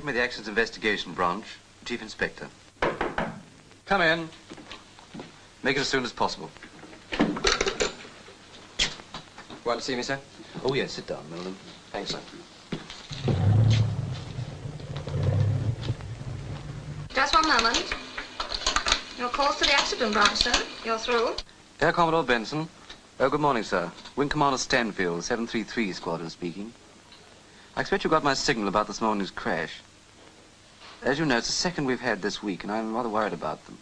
Get me the Accidents Investigation Branch, Chief Inspector. Come in. Make it as soon as possible. Want to see me, sir? Oh, yes, sit down, Milden. Thanks, sir. Just one moment. Your call's to the accident branch, sir. You're through. Air Commodore Benson. Oh, good morning, sir. Wing Commander Stanfield, 733 Squadron speaking. I expect you got my signal about this morning's crash. As you know, it's the second we've had this week, and I'm rather worried about them.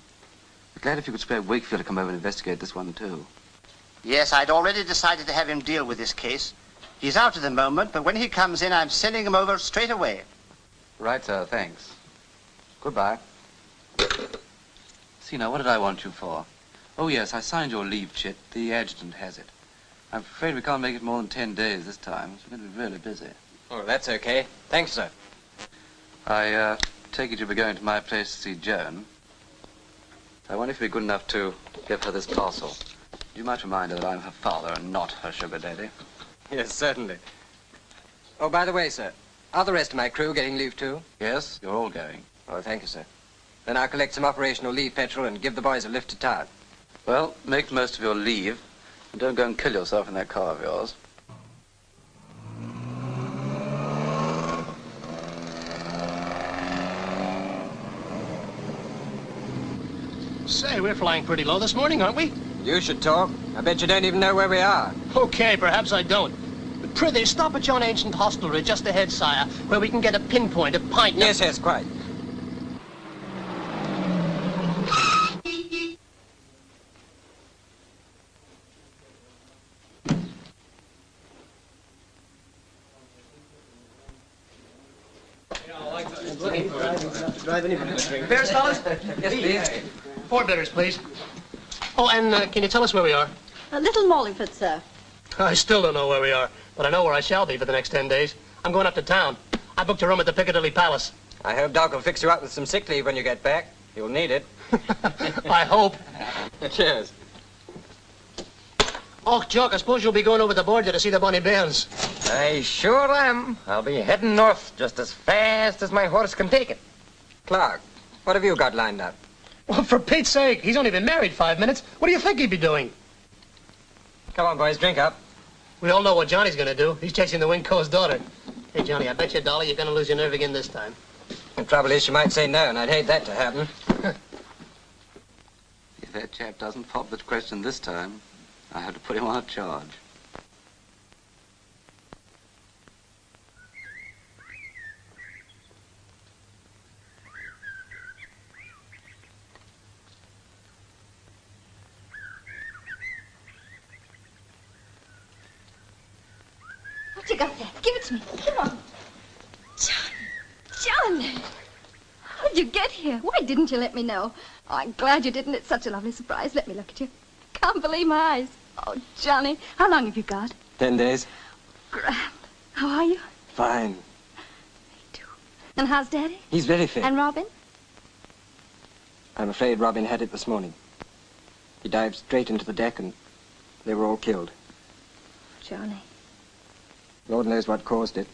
I'm glad if you could spare Wakefield to come over and investigate this one, too. Yes, I'd already decided to have him deal with this case. He's out at the moment, but when he comes in, I'm sending him over straight away. Right, sir, thanks. Goodbye. See, now, what did I want you for? Oh, yes, I signed your leave chit. The adjutant has it. I'm afraid we can't make it more than 10 days this time, so we're going to be really busy. Oh, that's okay. Thanks, sir. I take it you'll be going to my place to see Joan. I wonder if you'd be good enough to give her this parcel. You might remind her that I'm her father and not her sugar daddy. Yes, certainly. Oh, by the way, sir, are the rest of my crew getting leave too? Yes, you're all going. Oh, thank you, sir. Then I'll collect some operational leave petrol and give the boys a lift to town. Well, make the most of your leave, and don't go and kill yourself in that car of yours. Say, we're flying pretty low this morning, aren't we? You should talk. I bet you don't even know where we are. Okay, perhaps I don't. But prithee, stop at yon ancient hostelry just ahead, sire, where we can get a pinpoint, a pint... Yes, yes, quite. Bears, fellas? Yes, please. 4 bitters, please. Oh, and can you tell us where we are? Little Mollingford, sir. I still don't know where we are, but I know where I shall be for the next 10 days. I'm going up to town. I booked a room at the Piccadilly Palace. I hope Doc will fix you up with some sick leave when you get back. You'll need it. I hope. Cheers. Oh, Jock, I suppose you'll be going over the border to see the Bonnie Bairns. I sure am. I'll be heading north just as fast as my horse can take it. Clark, what have you got lined up? Well, for Pete's sake, he's only been married 5 minutes. What do you think he'd be doing? Come on, boys, drink up. We all know what Johnny's going to do. He's chasing the Wing Co's daughter. Hey, Johnny, I bet you a dollar you're going to lose your nerve again this time. The trouble is she might say no, and I'd hate that to happen. If that chap doesn't pop the question this time, I have to put him on a charge. What you got there? Give it to me. Come on. John! How'd you get here? Why didn't you let me know? Oh, I'm glad you didn't. It's such a lovely surprise. Let me look at you. Can't believe my eyes. Oh, Johnny, how long have you got? 10 days. Grand. How are you? Fine. Me too. And how's Daddy? He's very fit. And Robin? I'm afraid Robin had it this morning. He dived straight into the deck and they were all killed. Johnny. Lord knows what caused it.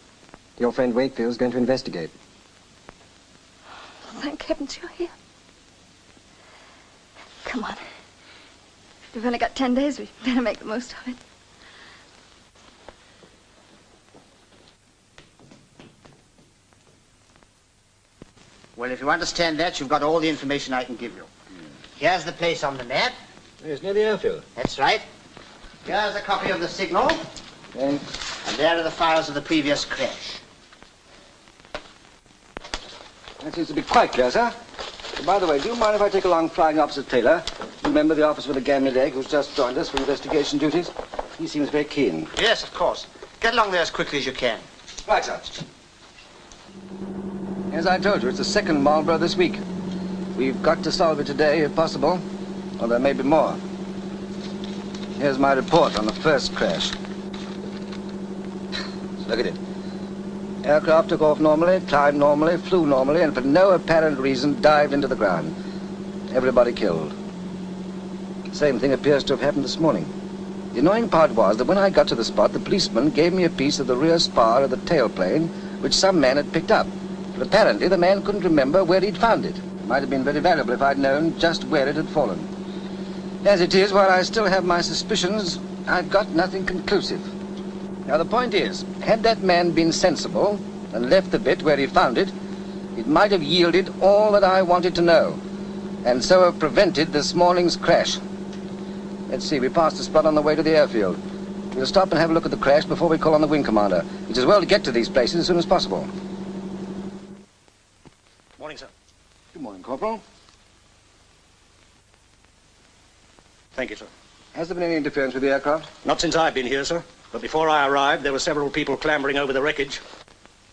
Your friend Wakefield's going to investigate. Thank heavens you're here. Come on. We've only got 10 days. We better make the most of it. Well, if you understand that, you've got all the information I can give you. Here's the place on the map. It's near the airfield. That's right. Here's a copy of the signal. Thanks. And there are the files of the previous crash. That seems to be quite clear, sir. By the way, do you mind if I take along Flying Officer Taylor? Remember the officer with the gambling egg who's just joined us for investigation duties? He seems very keen. Yes, of course. Get along there as quickly as you can. Right, sir. As I told you, it's the second Marlborough this week. We've got to solve it today, if possible, or there may be more. Here's my report on the first crash. Look at it. Aircraft took off normally, climbed normally, flew normally, and for no apparent reason dived into the ground. Everybody killed. The same thing appears to have happened this morning. The annoying part was that when I got to the spot, the policeman gave me a piece of the rear spar of the tailplane, which some man had picked up. But apparently the man couldn't remember where he'd found it. It might have been very valuable if I'd known just where it had fallen. As it is, while I still have my suspicions, I've got nothing conclusive. Now, the point is, had that man been sensible and left the bit where he found it, it might have yielded all that I wanted to know, and so have prevented this morning's crash. Let's see, we passed the spot on the way to the airfield. We'll stop and have a look at the crash before we call on the wing commander. It's as well to get to these places as soon as possible. Morning, sir. Good morning, Corporal. Thank you, sir. Has there been any interference with the aircraft? Not since I've been here, sir. But before I arrived, there were several people clambering over the wreckage.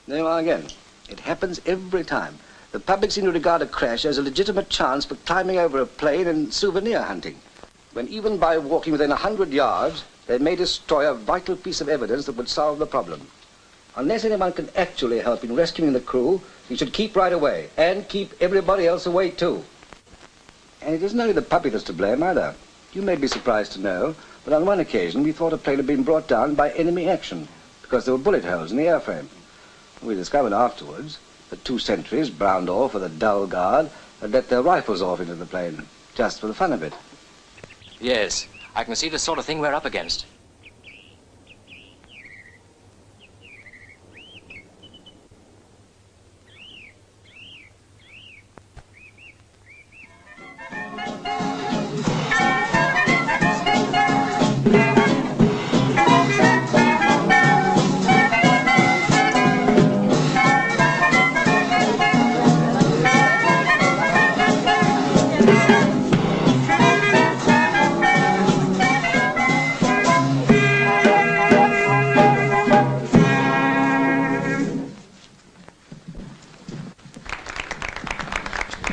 There you are again. It happens every time. The public seem to regard a crash as a legitimate chance for climbing over a plane and souvenir hunting, when even by walking within 100 yards, they may destroy a vital piece of evidence that would solve the problem. Unless anyone can actually help in rescuing the crew, you should keep right away, and keep everybody else away too. And it isn't only the public that's to blame either. You may be surprised to know, but on one occasion we thought a plane had been brought down by enemy action, because there were bullet holes in the airframe. We discovered afterwards that 2 sentries, browned off with a dull guard, had let their rifles off into the plane, just for the fun of it. Yes, I can see the sort of thing we're up against.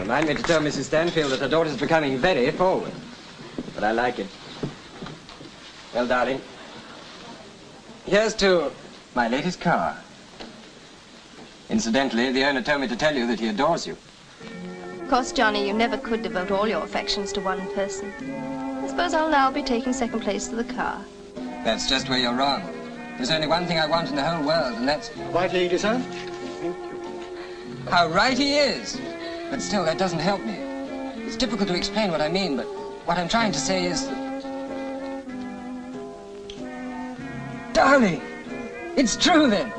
Remind me to tell Mrs. Stanfield that her daughter's becoming very forward. But I like it. Well, darling, here's to my latest car. Incidentally, the owner told me to tell you that he adores you. Of course, Johnny, you never could devote all your affections to one person. I suppose I'll now be taking second place to the car. That's just where you're wrong. There's only one thing I want in the whole world, and that's... Right, lady, sir? How right he is! But still, that doesn't help me. It's difficult to explain what I mean, but what I'm trying to say is... Darling! It's true, then!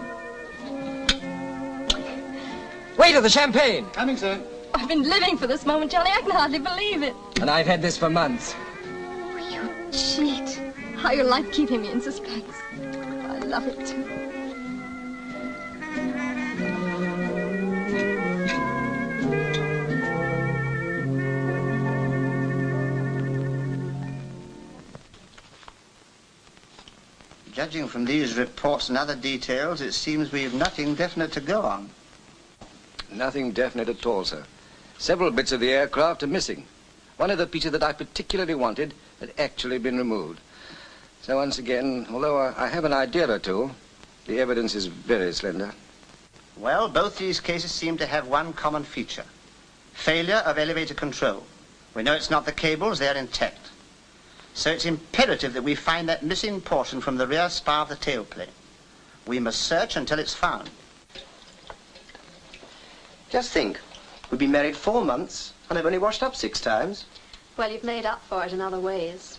Waiter, the champagne! Coming, sir. I've been living for this moment, Johnny. I can hardly believe it. And I've had this for months. You cheat. How you like keeping me in suspense. I love it, too. Judging from these reports and other details, it seems we've nothing definite to go on. Nothing definite at all, sir. Several bits of the aircraft are missing. One of the pieces that I particularly wanted had actually been removed. So once again, although I have an idea or two, the evidence is very slender. Well, both these cases seem to have one common feature. Failure of elevator control. We know it's not the cables, they're intact. So it's imperative that we find that missing portion from the rear spar of the tailplane. We must search until it's found. Just think, we've been married 4 months, and I've only washed up 6 times. Well, you've made up for it in other ways.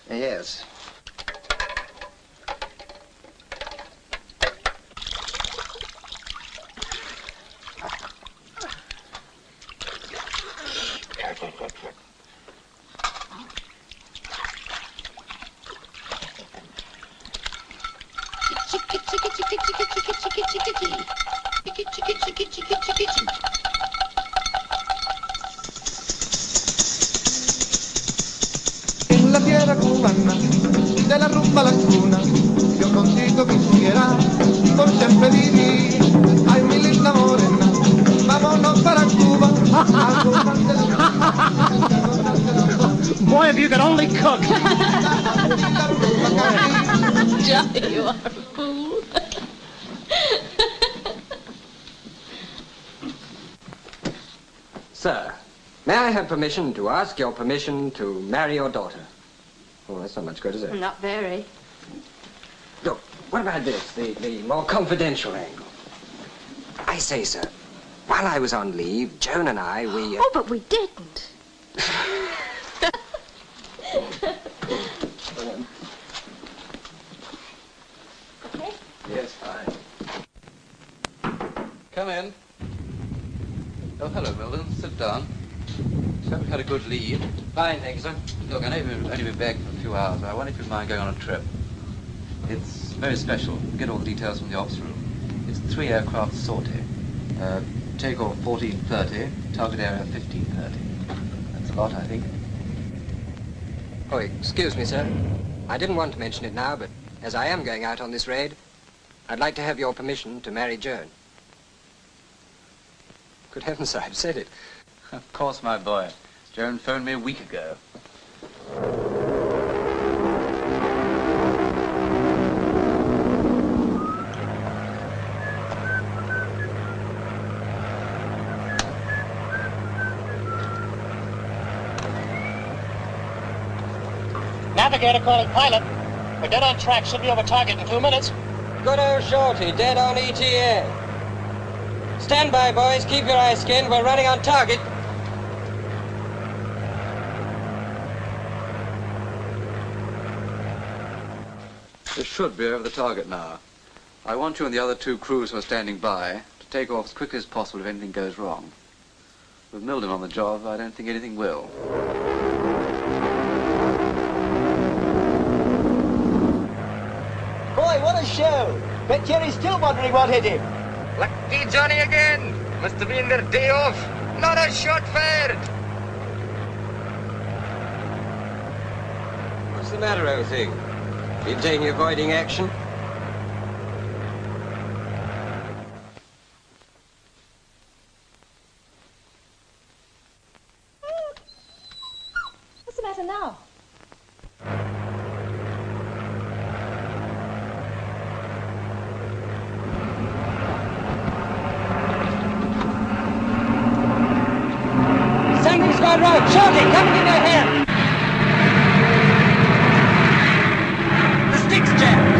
Yes. En la tierra cubana de la rumba la cuna, yo contigo quisiera por siempre vivir. Ay, mi linda morena, vámonos para Cuba. Boy, if you could only cook. Johnny, you are a fool. Sir, may I have permission to ask your permission to marry your daughter? Oh, that's not much good, is it? Not very. Look, what about this, the more confidential angle? I say, sir, While I was on leave, Joan and I, we... Oh, but we didn't. Okay. Yes, fine. Come in. Oh, hello, Milton. Sit down. So we had a good lead. Fine, thank you, sir. Look, I know you've only been back for a few hours, but I wonder if you'd mind going on a trip. It's very special. Get all the details from the ops room. It's 3 aircraft sortie. Takeoff 14:30, target area 15:30. That's a lot, I think. Oh, excuse me, sir. I didn't want to mention it now, but as I am going out on this raid, I'd like to have your permission to marry Joan. Good heavens, I've said it. Of course, my boy. Joan phoned me a week ago. Navigator calling pilot. We're dead on track. Should be over target in 2 minutes. Good old Shorty, dead on ETA. Stand by, boys. Keep your eyes skinned. We're running on target. This should be over the target now. I want you and the other 2 crews who are standing by to take off as quickly as possible if anything goes wrong. With Milden on the job, I don't think anything will. Boy, what a show! Bet Jerry's still wondering what hit him. Lucky Johnny again. Must have been their day off. Not a shot fired. What's the matter, old thing? You taking avoiding action? What's the matter now? Something's gone wrong. Shorty, come give me a hand. The stick's jammed.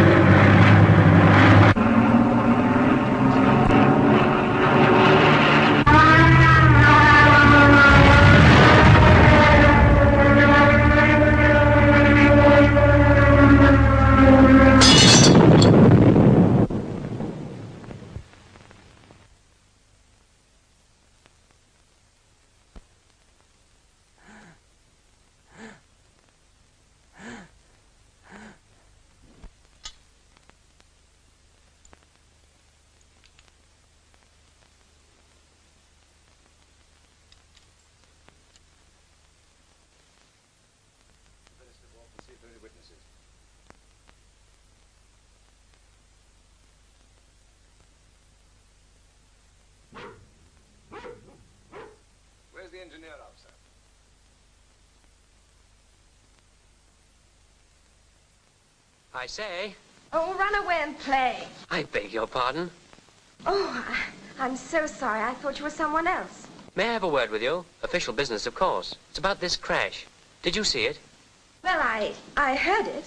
Where's the engineer, officer? I say. Oh, run away and play. I beg your pardon. Oh, I'm so sorry. I thought you were someone else. May I have a word with you? Official business, of course. It's about this crash. Did you see it? Well, I heard it.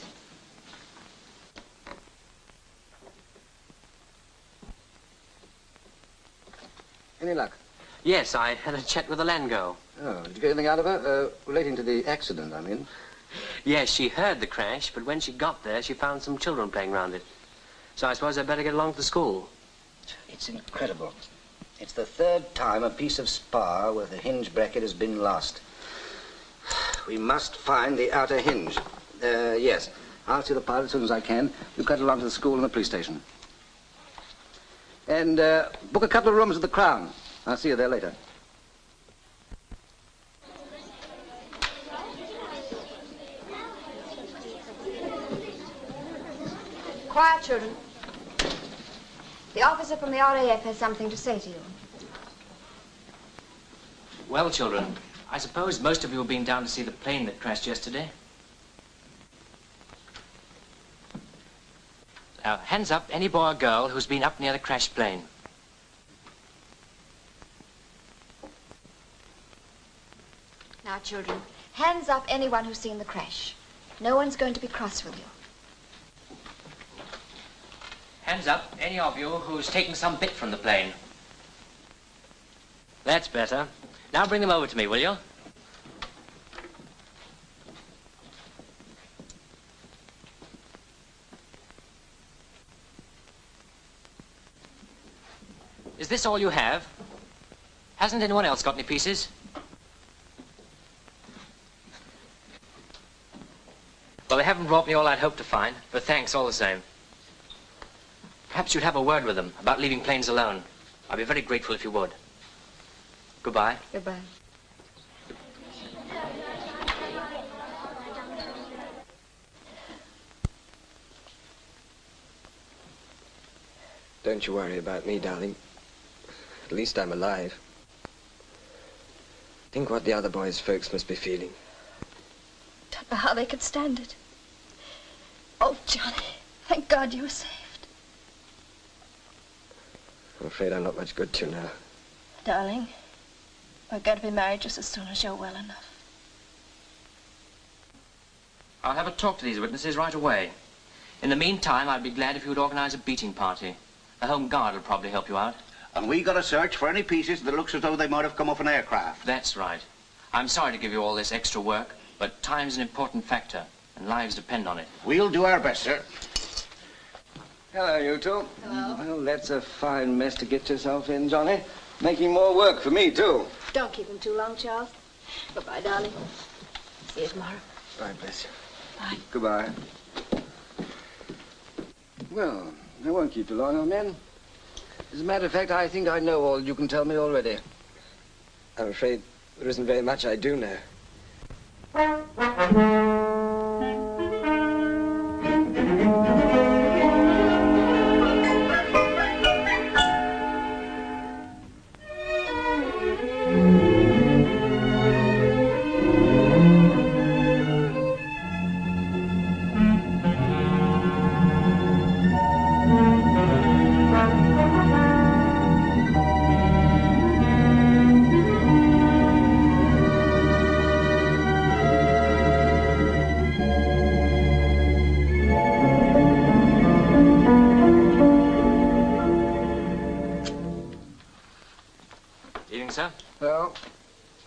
Any luck? Yes, I had a chat with the land girl. Oh, did you get anything out of her? Relating to the accident, I mean. Yes, she heard the crash, but when she got there, she found some children playing around it. So I suppose I'd better get along to the school. It's incredible. It's the 3rd time a piece of spar with a hinge bracket has been lost. We must find the outer hinge. Yes. I'll see the pilot as soon as I can. You cut along to the school and the police station. And book a couple of rooms at the Crown. I'll see you there later. Quiet, children. The officer from the RAF has something to say to you. Well, children, I suppose most of you have been down to see the plane that crashed yesterday. Now, hands up any boy or girl who's been up near the crashed plane. Now, children, hands up anyone who's seen the crash. No one's going to be cross with you. Hands up any of you who's taken some bit from the plane. That's better. Now bring them over to me, will you? Is this all you have? Hasn't anyone else got any pieces? Well, they haven't brought me all I'd hoped to find, but thanks all the same. Perhaps you'd have a word with them about leaving planes alone. I'd be very grateful if you would. Goodbye. Goodbye. Don't you worry about me, darling. At least I'm alive. Think what the other boys' folks must be feeling. Don't know how they could stand it. Oh, Johnny, thank God you were saved. I'm afraid I'm not much good to you now. Darling, we're going to be married just as soon as you're well enough. I'll have a talk to these witnesses right away. In the meantime, I'd be glad if you would organize a beating party. The Home Guard will probably help you out. And we got to search for any pieces that looks as though they might have come off an aircraft. That's right. I'm sorry to give you all this extra work, but time's an important factor, and lives depend on it. We'll do our best, sir. Hello, you two. Hello. Well, that's a fine mess to get yourself in, Johnny. Making more work for me, too. Don't keep him too long, Charles. Goodbye, darling. See you tomorrow. Bye, bless you. Bye. Goodbye. Well, I won't keep you long, old man. As a matter of fact, I think I know all you can tell me already. I'm afraid there isn't very much I do know. Evening, sir. Well,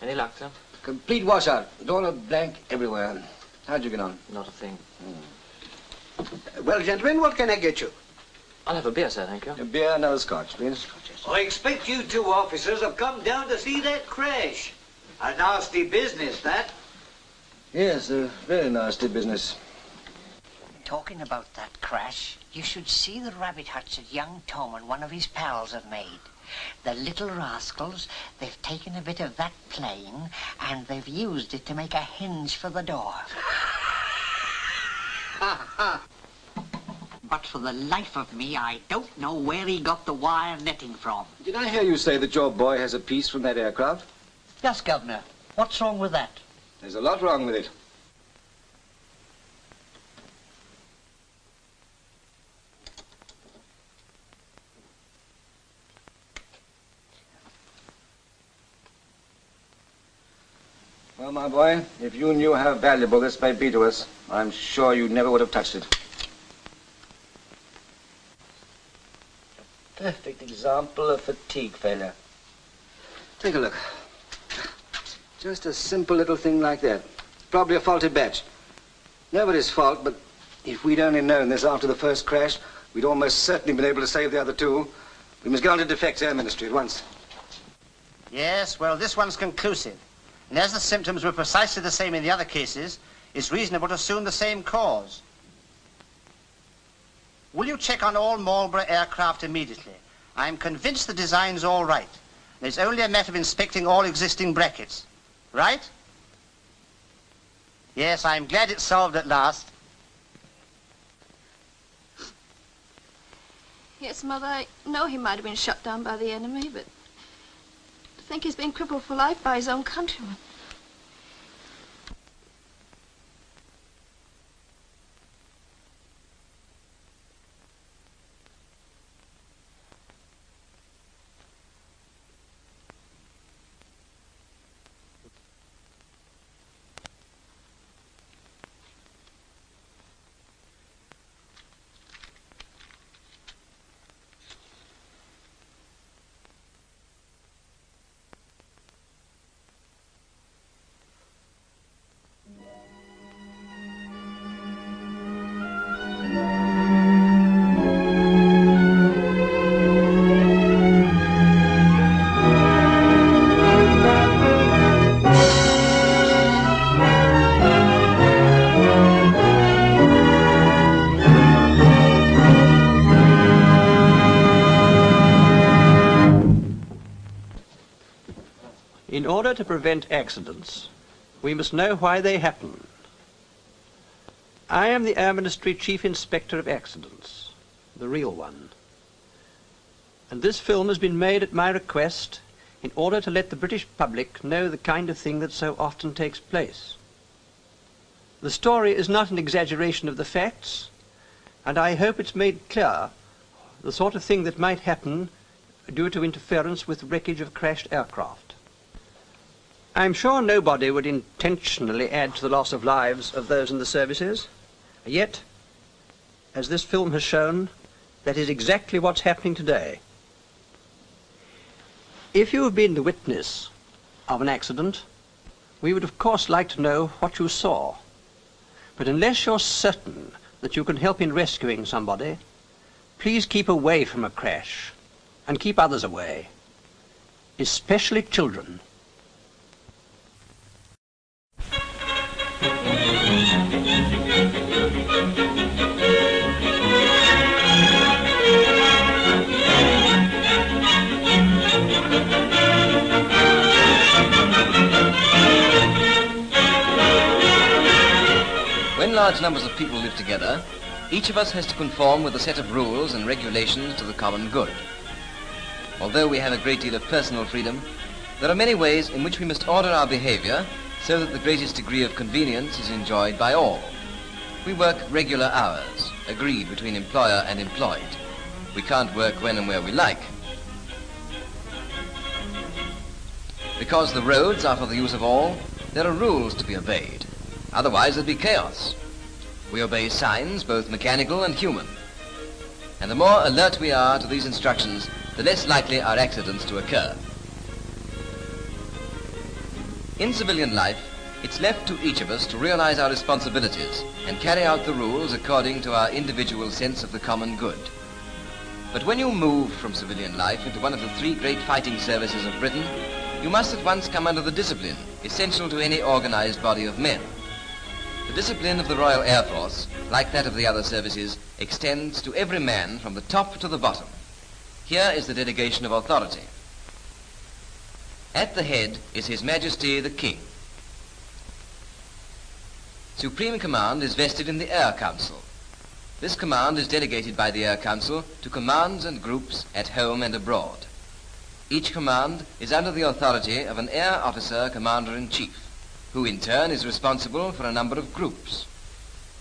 Any luck, sir? complete washout. Door blank everywhere. How'd you get on? Not a thing. Well, gentlemen, what can I get you? I'll have a beer, sir, thank you. A beer, no scotch, please. I expect you two officers have come down to see that crash. A nasty business, that. Yes, a very nasty business. Talking about that crash, you should see the rabbit hutch that young Tom and one of his pals have made. The little rascals, they've taken a bit of that plane and they've used it to make a hinge for the door. But for the life of me, I don't know where he got the wire netting from. Did I hear you say that your boy has a piece from that aircraft? Yes, Governor. What's wrong with that? There's a lot wrong with it. Well, my boy, if you knew how valuable this may be to us, I'm sure you never would have touched it. Perfect example of fatigue failure. Take a look. Just a simple little thing like that. Probably a faulty batch. Nobody's fault, but if we'd only known this after the first crash, we'd almost certainly been able to save the other two. We must go on to Defects Air Ministry at once. Yes, well, this one's conclusive. And as the symptoms were precisely the same in the other cases, it's reasonable to assume the same cause. Will you check on all Marlborough aircraft immediately? I'm convinced the design's all right. It's only a matter of inspecting all existing brackets. Right? Yes, I'm glad it's solved at last. Yes, Mother, I know he might have been shot down by the enemy, but to think he's been crippled for life by his own countrymen. order to prevent accidents, we must know why they happen. I am the Air Ministry Chief Inspector of Accidents, the real one. And this film has been made at my request in order to let the British public know the kind of thing that so often takes place. The story is not an exaggeration of the facts, and I hope it's made clear the sort of thing that might happen due to interference with wreckage of crashed aircraft. I'm sure nobody would intentionally add to the loss of lives of those in the services, yet, as this film has shown, that is exactly what's happening today. If you have been the witness of an accident, we would of course like to know what you saw. But unless you're certain that you can help in rescuing somebody, please keep away from a crash and keep others away, especially children. When large numbers of people live together, each of us has to conform with a set of rules and regulations to the common good. Although we have a great deal of personal freedom, there are many ways in which we must order our behavior so that the greatest degree of convenience is enjoyed by all. We work regular hours, agreed between employer and employed. We can't work when and where we like. Because the roads are for the use of all, there are rules to be obeyed. Otherwise there'd be chaos. We obey signs, both mechanical and human. And the more alert we are to these instructions, the less likely are accidents to occur. In civilian life, it's left to each of us to realize our responsibilities and carry out the rules according to our individual sense of the common good. But when you move from civilian life into one of the three great fighting services of Britain, you must at once come under the discipline essential to any organized body of men. The discipline of the Royal Air Force, like that of the other services, extends to every man from the top to the bottom. Here is the delegation of authority. At the head is His Majesty the King. Supreme command is vested in the Air Council. This command is delegated by the Air Council to commands and groups at home and abroad. Each command is under the authority of an Air Officer Commander-in-Chief, who in turn is responsible for a number of groups.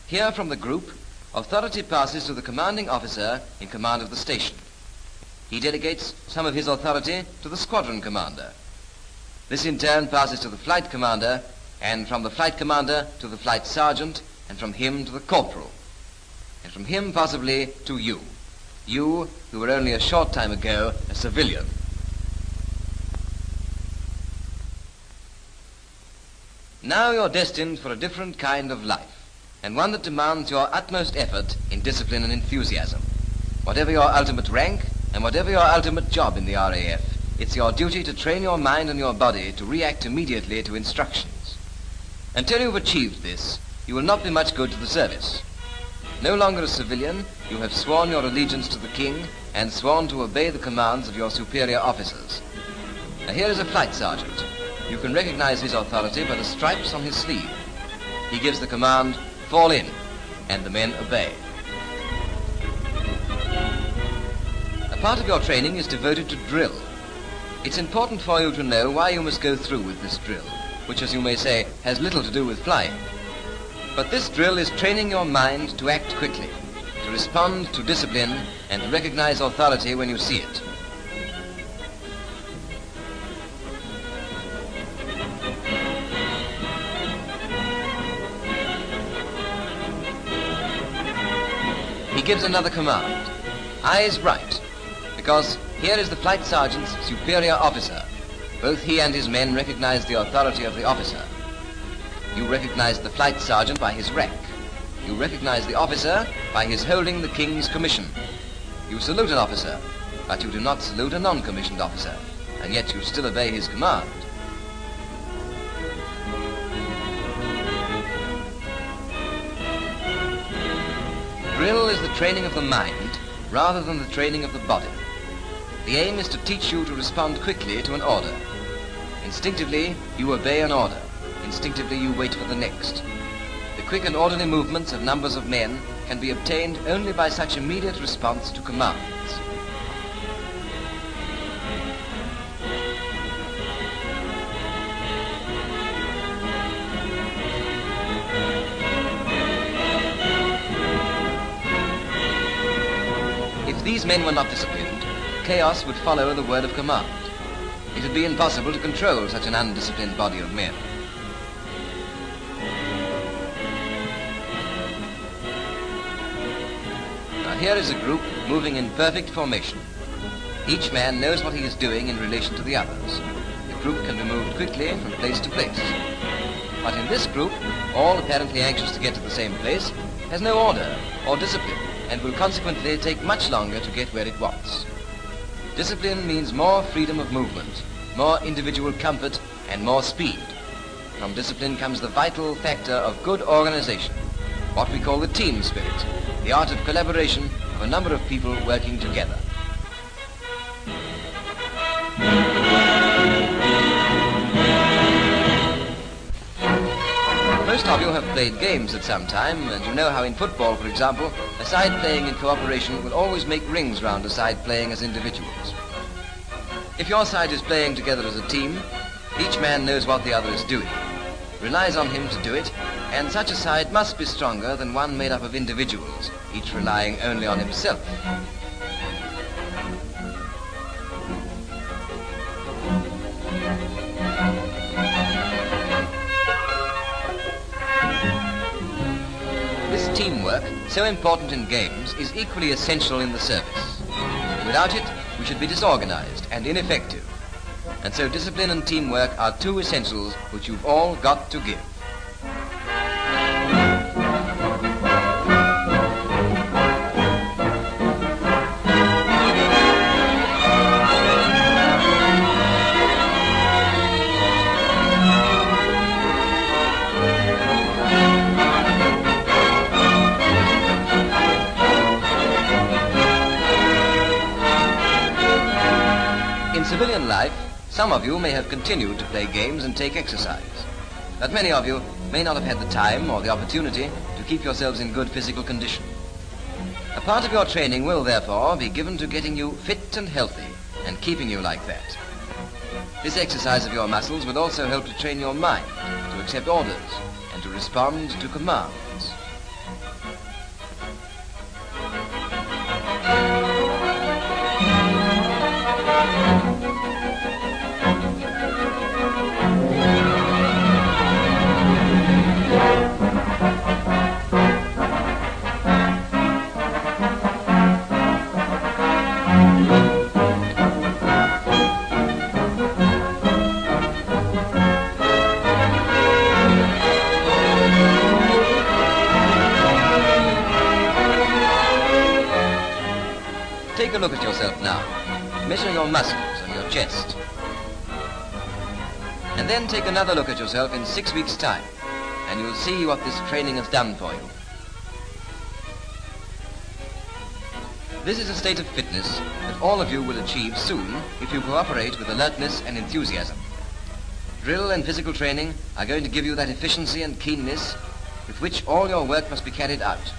Here from the group, authority passes to the commanding officer in command of the station. He delegates some of his authority to the squadron commander. This in turn passes to the flight commander, and from the flight commander to the flight sergeant, and from him to the corporal, and from him possibly to you who were only a short time ago a civilian. Now you're destined for a different kind of life, and one that demands your utmost effort in discipline and enthusiasm. Whatever your ultimate rank, and whatever your ultimate job in the RAF, it's your duty to train your mind and your body to react immediately to instructions. Until you've achieved this, you will not be much good to the service. No longer a civilian, you have sworn your allegiance to the King and sworn to obey the commands of your superior officers. Now here is a flight sergeant. You can recognize his authority by the stripes on his sleeve. He gives the command, "Fall in," and the men obey. A part of your training is devoted to drill. It's important for you to know why you must go through with this drill, which, as you may say, has little to do with flying. But this drill is training your mind to act quickly, to respond to discipline, and to recognize authority when you see it. He gives another command, "Eyes right," because here is the flight sergeant's superior officer. Both he and his men recognize the authority of the officer. You recognize the flight sergeant by his rank. You recognize the officer by his holding the King's commission. You salute an officer, but you do not salute a non-commissioned officer, and yet you still obey his command. Drill is the training of the mind rather than the training of the body. The aim is to teach you to respond quickly to an order. In Instinctively, you obey an order. Instinctively, you wait for the next. The quick and orderly movements of numbers of men can be obtained only by such immediate response to commands. If these men were not disciplined, chaos would follow the word of command. It would be impossible to control such an undisciplined body of men. Now here is a group moving in perfect formation. Each man knows what he is doing in relation to the others. The group can be moved quickly from place to place. But in this group, all apparently anxious to get to the same place, has no order or discipline, and will consequently take much longer to get where it wants. Discipline means more freedom of movement, more individual comfort, and more speed. From discipline comes the vital factor of good organization, what we call the team spirit, the art of collaboration of a number of people working together. Most of you have played games at some time, and you know how in football, for example, a side playing in cooperation will always make rings round a side playing as individuals. If your side is playing together as a team, each man knows what the other is doing, relies on him to do it, and such a side must be stronger than one made up of individuals, each relying only on himself. This teamwork, so important in games, is equally essential in the service. Without it, we should be disorganized and ineffective. And so discipline and teamwork are two essentials which you've all got to give. In civilian life, some of you may have continued to play games and take exercise, but many of you may not have had the time or the opportunity to keep yourselves in good physical condition. A part of your training will therefore be given to getting you fit and healthy and keeping you like that. This exercise of your muscles will also help to train your mind to accept orders and to respond to commands. Take a look at yourself now. Measure your muscles and your chest. And then take another look at yourself in 6 weeks' time, and you'll see what this training has done for you. This is a state of fitness that all of you will achieve soon if you cooperate with alertness and enthusiasm. Drill and physical training are going to give you that efficiency and keenness with which all your work must be carried out.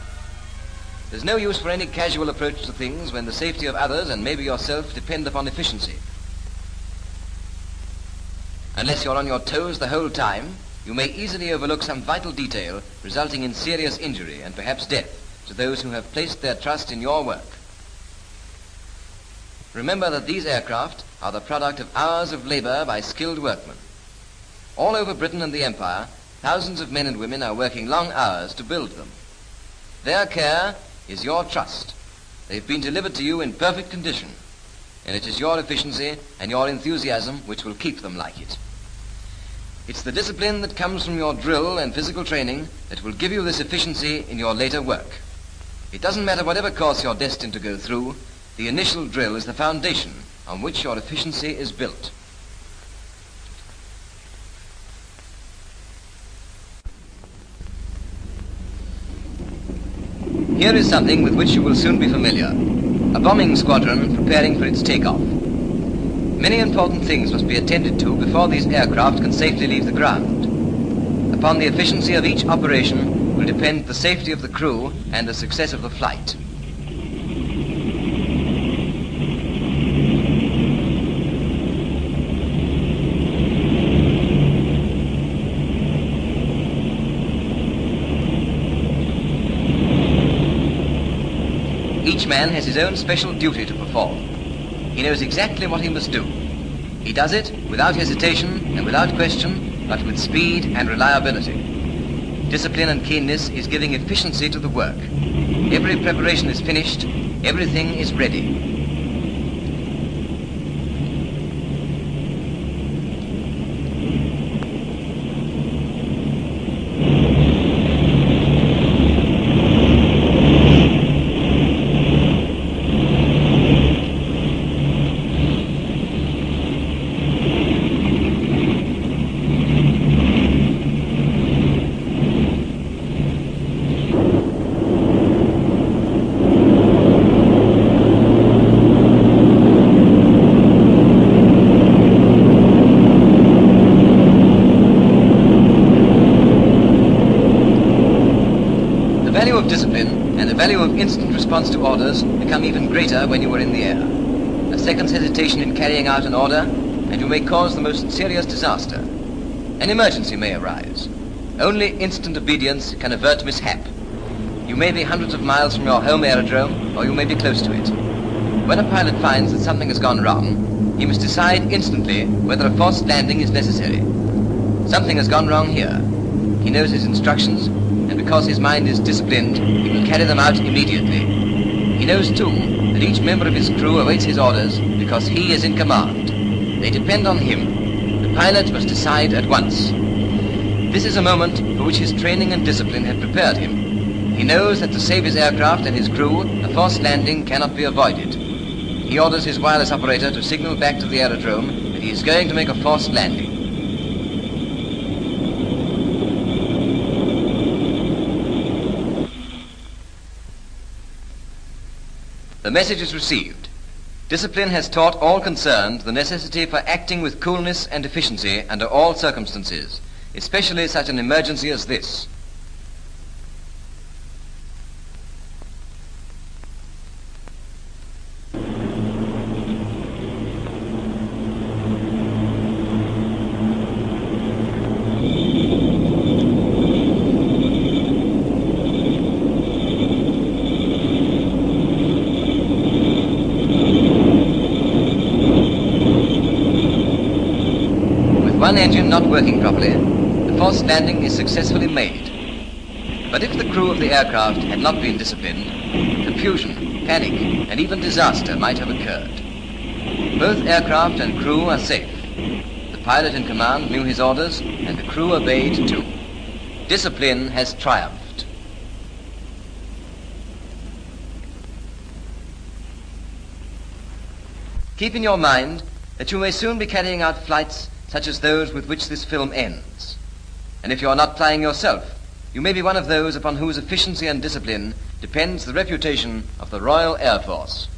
There's no use for any casual approach to things when the safety of others and maybe yourself depend upon efficiency. Unless you're on your toes the whole time, you may easily overlook some vital detail resulting in serious injury and perhaps death to those who have placed their trust in your work. Remember that these aircraft are the product of hours of labor by skilled workmen. All over Britain and the Empire, thousands of men and women are working long hours to build them. Their care is your trust. They've been delivered to you in perfect condition, and it is your efficiency and your enthusiasm which will keep them like it. It's the discipline that comes from your drill and physical training that will give you this efficiency in your later work. It doesn't matter whatever course you're destined to go through, the initial drill is the foundation on which your efficiency is built. Here is something with which you will soon be familiar. A bombing squadron preparing for its takeoff. Many important things must be attended to before these aircraft can safely leave the ground. Upon the efficiency of each operation will depend the safety of the crew and the success of the flight. Each man has his own special duty to perform. He knows exactly what he must do. He does it without hesitation and without question, but with speed and reliability. Discipline and keenness is giving efficiency to the work. Every preparation is finished, everything is ready. The value of instant response to orders become even greater when you are in the air. A second's hesitation in carrying out an order, and you may cause the most serious disaster. An emergency may arise. Only instant obedience can avert mishap. You may be hundreds of miles from your home aerodrome, or you may be close to it. When a pilot finds that something has gone wrong, he must decide instantly whether a forced landing is necessary. Something has gone wrong here. He knows his instructions, and because his mind is disciplined, he will carry them out immediately. He knows, too, that each member of his crew awaits his orders because he is in command. They depend on him. The pilot must decide at once. This is a moment for which his training and discipline have prepared him. He knows that to save his aircraft and his crew, a forced landing cannot be avoided. He orders his wireless operator to signal back to the aerodrome that he is going to make a forced landing. The message is received. Discipline has taught all concerned the necessity for acting with coolness and efficiency under all circumstances, especially such an emergency as this. One engine not working properly, the forced landing is successfully made. But if the crew of the aircraft had not been disciplined, confusion, panic, and even disaster might have occurred. Both aircraft and crew are safe. The pilot in command knew his orders, and the crew obeyed too. Discipline has triumphed. Keep in your mind that you may soon be carrying out flights such as those with which this film ends. And if you are not flying yourself, you may be one of those upon whose efficiency and discipline depends the reputation of the Royal Air Force.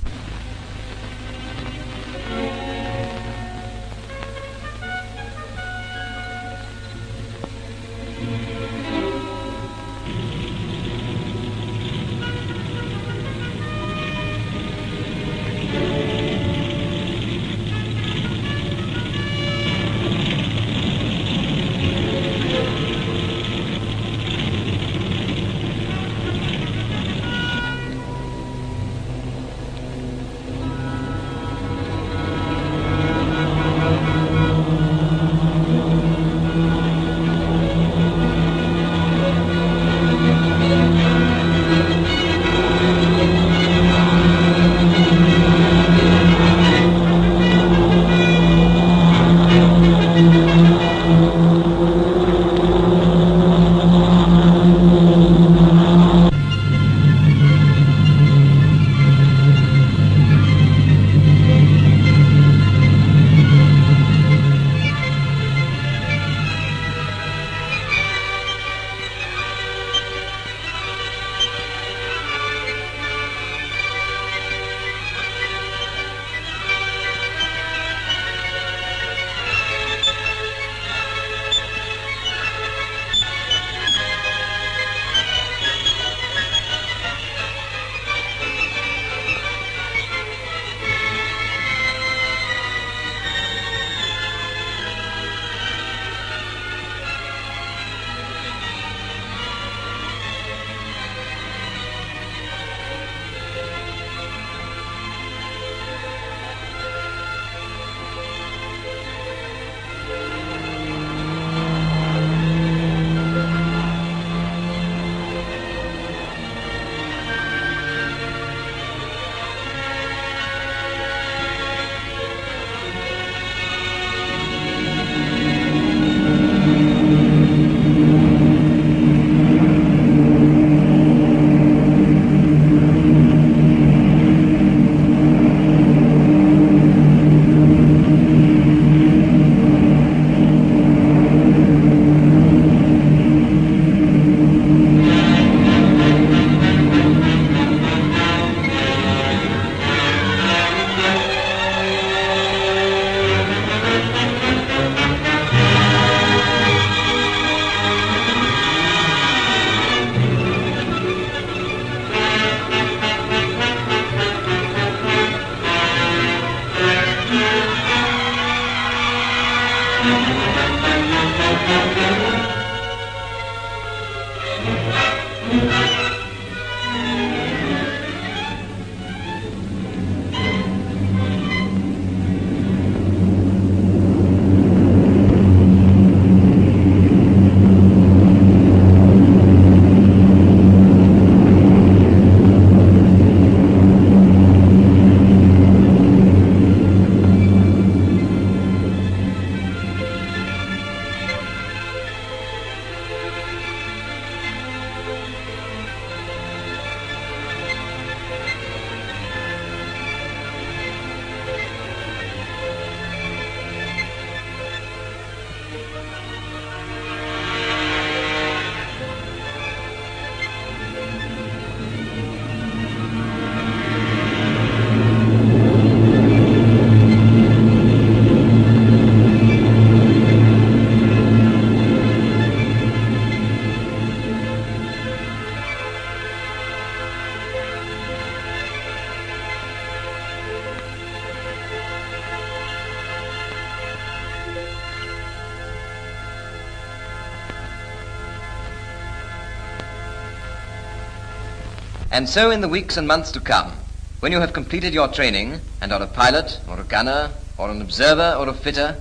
And so in the weeks and months to come, when you have completed your training and are a pilot or a gunner or an observer or a fitter,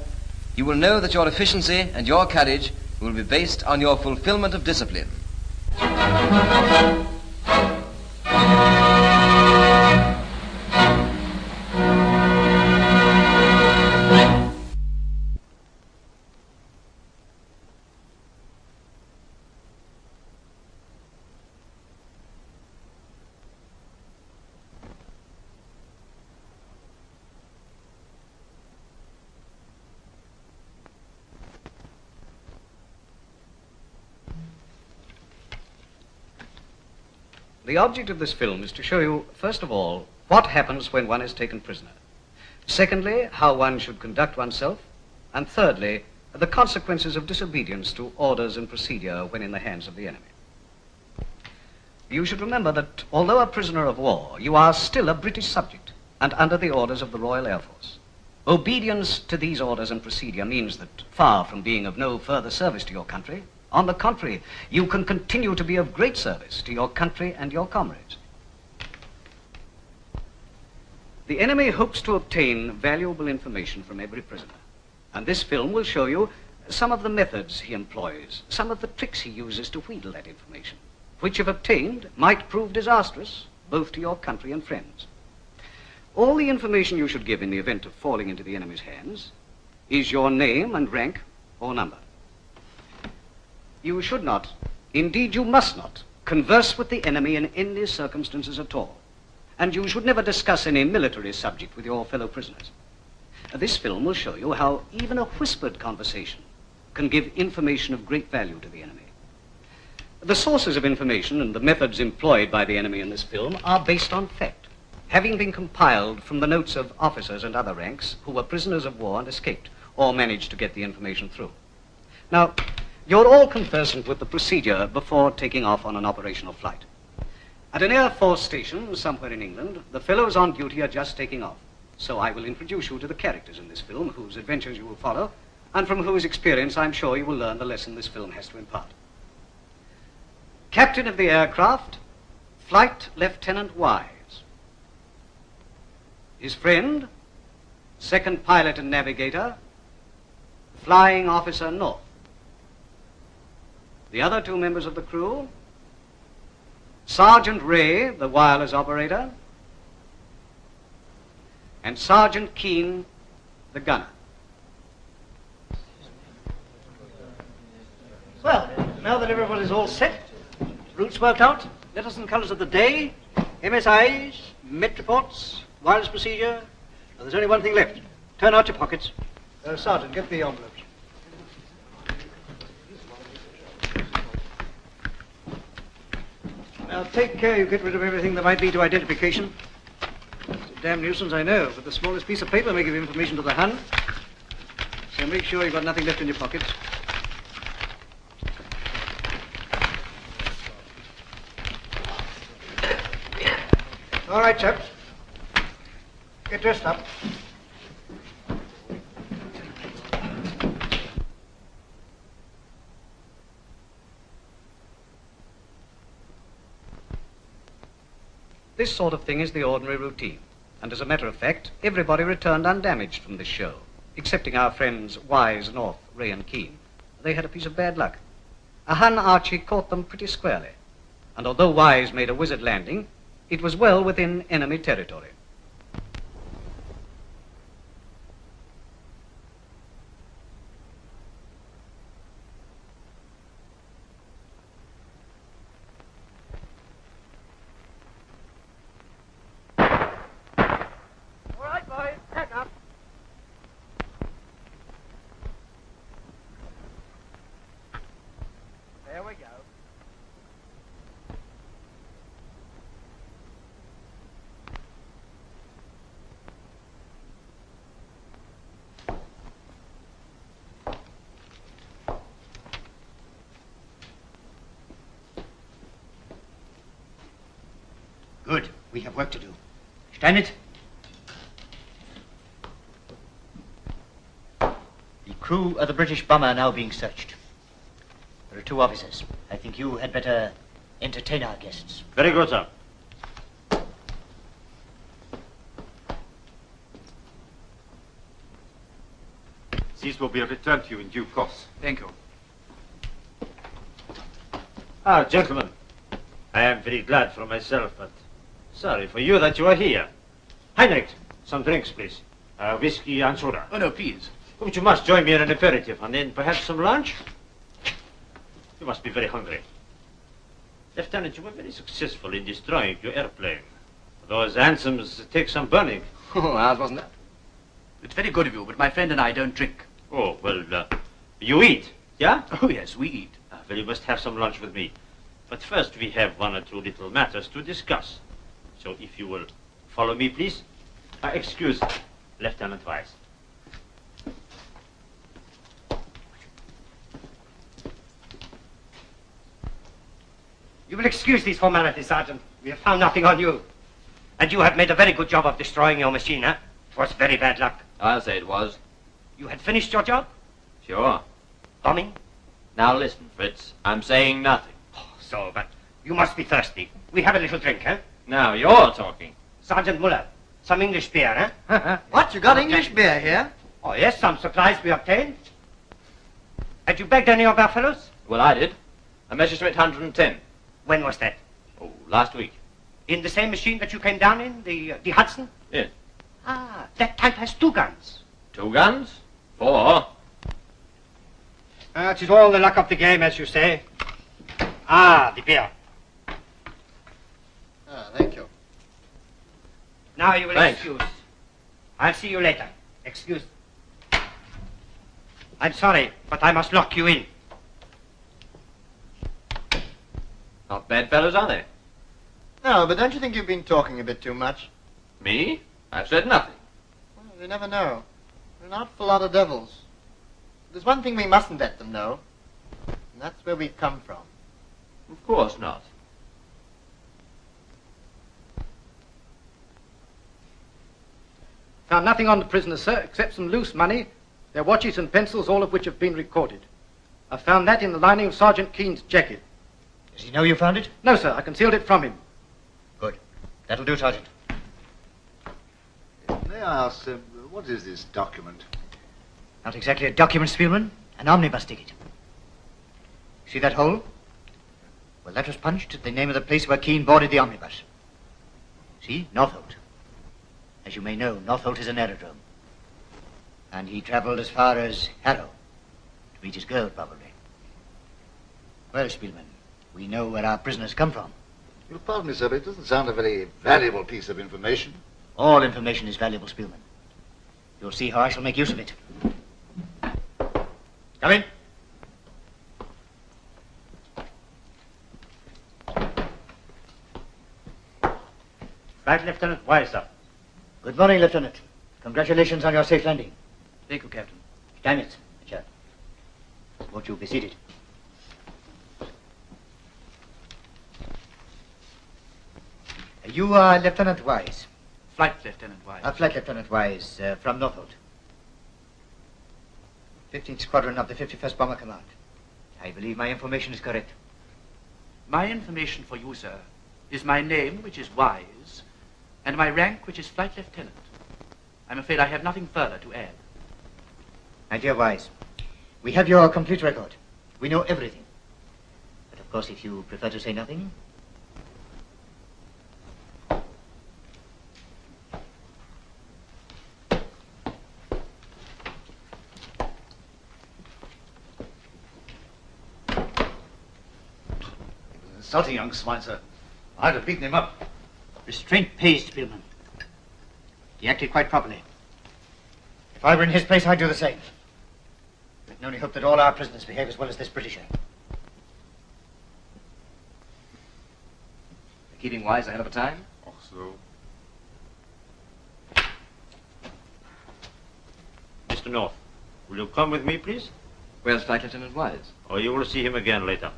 you will know that your efficiency and your courage will be based on your fulfillment of discipline. The object of this film is to show you, first of all, what happens when one is taken prisoner. Secondly, how one should conduct oneself. And thirdly, the consequences of disobedience to orders and procedure when in the hands of the enemy. You should remember that although a prisoner of war, you are still a British subject and under the orders of the Royal Air Force. Obedience to these orders and procedure means that, far from being of no further service to your country, on the contrary, you can continue to be of great service to your country and your comrades. The enemy hopes to obtain valuable information from every prisoner, and this film will show you some of the methods he employs, some of the tricks he uses to wheedle that information, which, if obtained, might prove disastrous both to your country and friends. All the information you should give in the event of falling into the enemy's hands is your name and rank or number. You should not, indeed you must not, converse with the enemy in any circumstances at all. And you should never discuss any military subject with your fellow prisoners. This film will show you how even a whispered conversation can give information of great value to the enemy. The sources of information and the methods employed by the enemy in this film are based on fact, having been compiled from the notes of officers and other ranks who were prisoners of war and escaped, or managed to get the information through. Now, you're all conversant with the procedure before taking off on an operational flight. At an Air Force station somewhere in England, the fellows on duty are just taking off. So I will introduce you to the characters in this film, whose adventures you will follow, and from whose experience I'm sure you will learn the lesson this film has to impart. Captain of the aircraft, Flight Lieutenant Wise. His friend, second pilot and navigator, Flying Officer North. The other two members of the crew, Sergeant Ray, the wireless operator, and Sergeant Keane, the gunner. Well, now that everybody's all set, routes worked out, letters and colours of the day, MSIs, Met reports, wireless procedure, there's only one thing left. Turn out your pockets. Sergeant, get the envelopes. Now, take care you get rid of everything that might lead to identification. It's a damn nuisance, I know, but the smallest piece of paper may give information to the Hun. So make sure you've got nothing left in your pockets. All right, chaps. Get dressed up. This sort of thing is the ordinary routine, and as a matter of fact, everybody returned undamaged from this show, excepting our friends Wise, North, Ray and Keane. They had a piece of bad luck. A Hun Archie caught them pretty squarely, and although Wise made a wizard landing, it was well within enemy territory. Good. We have work to do. Stand it. The crew of the British bomber are now being searched. There are two officers. I think you had better entertain our guests. Very good, sir. These will be returned to you in due course. Thank you. Ah, gentlemen, I am very glad for myself, but sorry for you that you are here. Heinrich, some drinks, please. Whiskey and soda. Oh, no, please. But you must join me in an aperitif, and then perhaps some lunch? You must be very hungry. Lieutenant, you were very successful in destroying your airplane. Those anthems take some burning. Oh, ours wasn't that. It's very good of you, but my friend and I don't drink. Oh, well, you eat, yeah? Oh, yes, we eat. Well, you must have some lunch with me. But first we have one or two little matters to discuss. So if you will follow me, please. Excuse Lieutenant Weiss. You will excuse these formalities, Sergeant. We have found nothing on you. And you have made a very good job of destroying your machine, eh? It was very bad luck. I'll say it was. You had finished your job? Sure. Bombing? Now listen, Fritz. I'm saying nothing. Oh, so, but you must be thirsty. We have a little drink, eh? Now you're talking. Sergeant Muller, some English beer, eh? What? You got English beer here? Oh, yes, some supplies we obtained. Had you begged any of our fellows? Well, I did. A Messerschmitt 110. When was that? Oh, last week. In the same machine that you came down in, the Hudson? Yes. Ah, that type has 2 guns. 2 guns? 4. It is all the luck of the game, as you say. Ah, the beer. Thank you. Now you will Thanks. excuse. I'll see you later. Excuse. I'm sorry, but I must lock you in. Not bad fellows, are they? No, but don't you think you've been talking a bit too much? Me? I've said nothing. Well, you never know. We're an awful lot of devils. There's one thing we mustn't let them know, and that's where we've come from. Of course not. Found nothing on the prisoners, sir, except some loose money, their watches and pencils, all of which have been recorded. I found that in the lining of Sergeant Keene's jacket. Does he know you found it? No, sir, I concealed it from him. Good. That'll do, Sergeant. May I ask, what is this document? Not exactly a document, Spielman. An omnibus ticket. See that hole? Well, that was punched at the name of the place where Keene boarded the omnibus. See? Northolt. As you may know, Northolt is an aerodrome. And he travelled as far as Harrow to meet his girl, probably. Well, Spielman, we know where our prisoners come from. You'll pardon me, sir, but it doesn't sound a very valuable piece of information. All information is valuable, Spielman. You'll see how I shall make use of it. Come in. Flight Lieutenant Weiss, sir. Good morning, Lieutenant. Congratulations on your safe landing. Thank you, Captain. Damn it, sir. Won't you be seated? You are Lieutenant Wise. Flight Lieutenant Wise. Flight Lieutenant Wise, from Northolt. 15th Squadron of the 51st Bomber Command. I believe my information is correct. My information for you, sir, is my name, which is Wise, and my rank, which is Flight Lieutenant. I'm afraid I have nothing further to add. My dear Wise, we have your complete record. We know everything. But of course, if you prefer to say nothing... Insulting young swine, sir. I'd have beaten him up. Restraint pays, Spielman. He acted quite properly. If I were in his place, I'd do the same. We can only hope that all our prisoners behave as well as this Britisher. Keeping Wise ahead of a time? Oh, so. Mr. North, will you come with me, please? Where's Flight Lieutenant Wise? Oh, you will see him again later.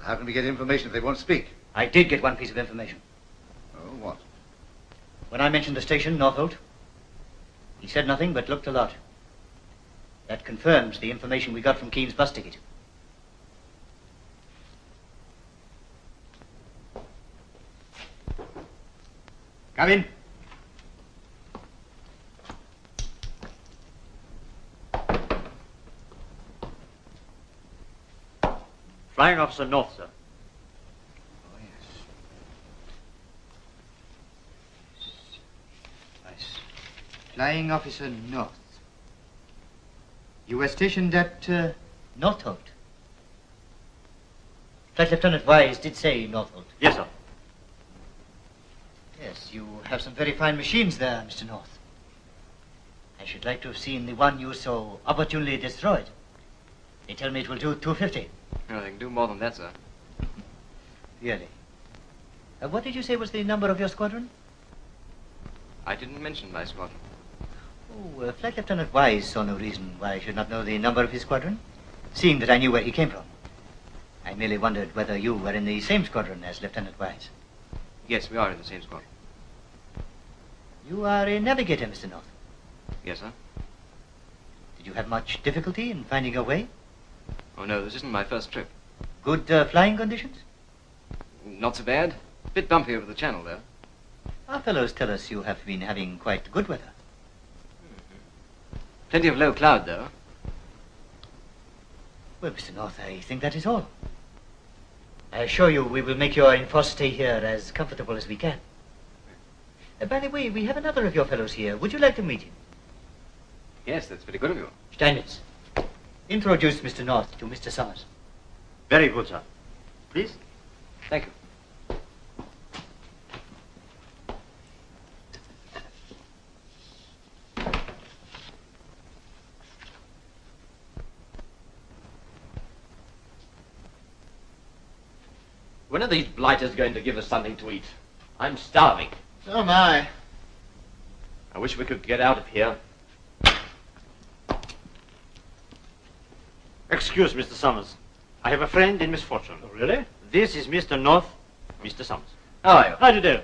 How can we get information if they won't speak? I did get one piece of information. Oh, what? When I mentioned the station, Northolt, he said nothing but looked a lot. That confirms the information we got from Keene's bus ticket. Come in. Flying Officer North, sir. Oh, yes. Nice. Flying Officer North. You were stationed at Northolt. Flight Lieutenant Wise did say Northolt. Yes, sir. Yes, you have some very fine machines there, Mr. North. I should like to have seen the one you so opportunely destroyed. They tell me it will do 250. No, they can do more than that, sir. Really? What did you say was the number of your squadron? I didn't mention my squadron. Oh, Flight Lieutenant Wise saw no reason why I should not know the number of his squadron, seeing that I knew where he came from. I merely wondered whether you were in the same squadron as Lieutenant Wise. Yes, we are in the same squadron. You are a navigator, Mr. North. Yes, sir. Did you have much difficulty in finding your way? Oh, no, this isn't my first trip. Good flying conditions? Not so bad. A bit bumpy over the channel, though. Our fellows tell us you have been having quite good weather. Plenty of low cloud, though. Well, Mr. North, I think that is all. I assure you we will make your enforced stay here as comfortable as we can. By the way, we have another of your fellows here. Would you like to meet him? Yes, that's very good of you. Steinitz, introduce Mr. North to Mr. Summers. Very good, sir. Please. Thank you. When are these blighters going to give us something to eat? I'm starving. So am I. I wish we could get out of here. Excuse, Mr. Summers. I have a friend in misfortune. Oh, really? This is Mr. North, Mr. Summers. How are you? How do you do?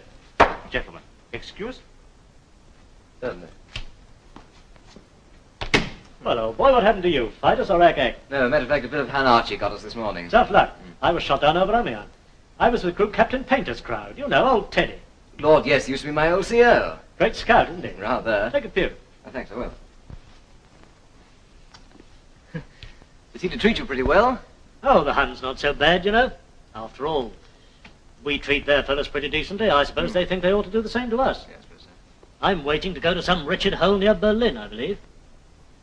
Gentlemen, excuse? Certainly. Hello, boy, what happened to you? Fight us or act? No, matter of fact, a bit of Han Archie got us this morning. Tough luck. I was shot down over Amiens. I was with Group Captain Painter's crowd. You know, old Teddy. Lord, yes, he used to be my OCO. Great scout, isn't he? Rather. Take a pew. Oh, thanks, I will. Does he to treat you pretty well? Oh, the Hun's not so bad, you know. After all, we treat their fellows pretty decently. I suppose they think they ought to do the same to us. Yes, I suppose so. I'm waiting to go to some wretched hole near Berlin, I believe.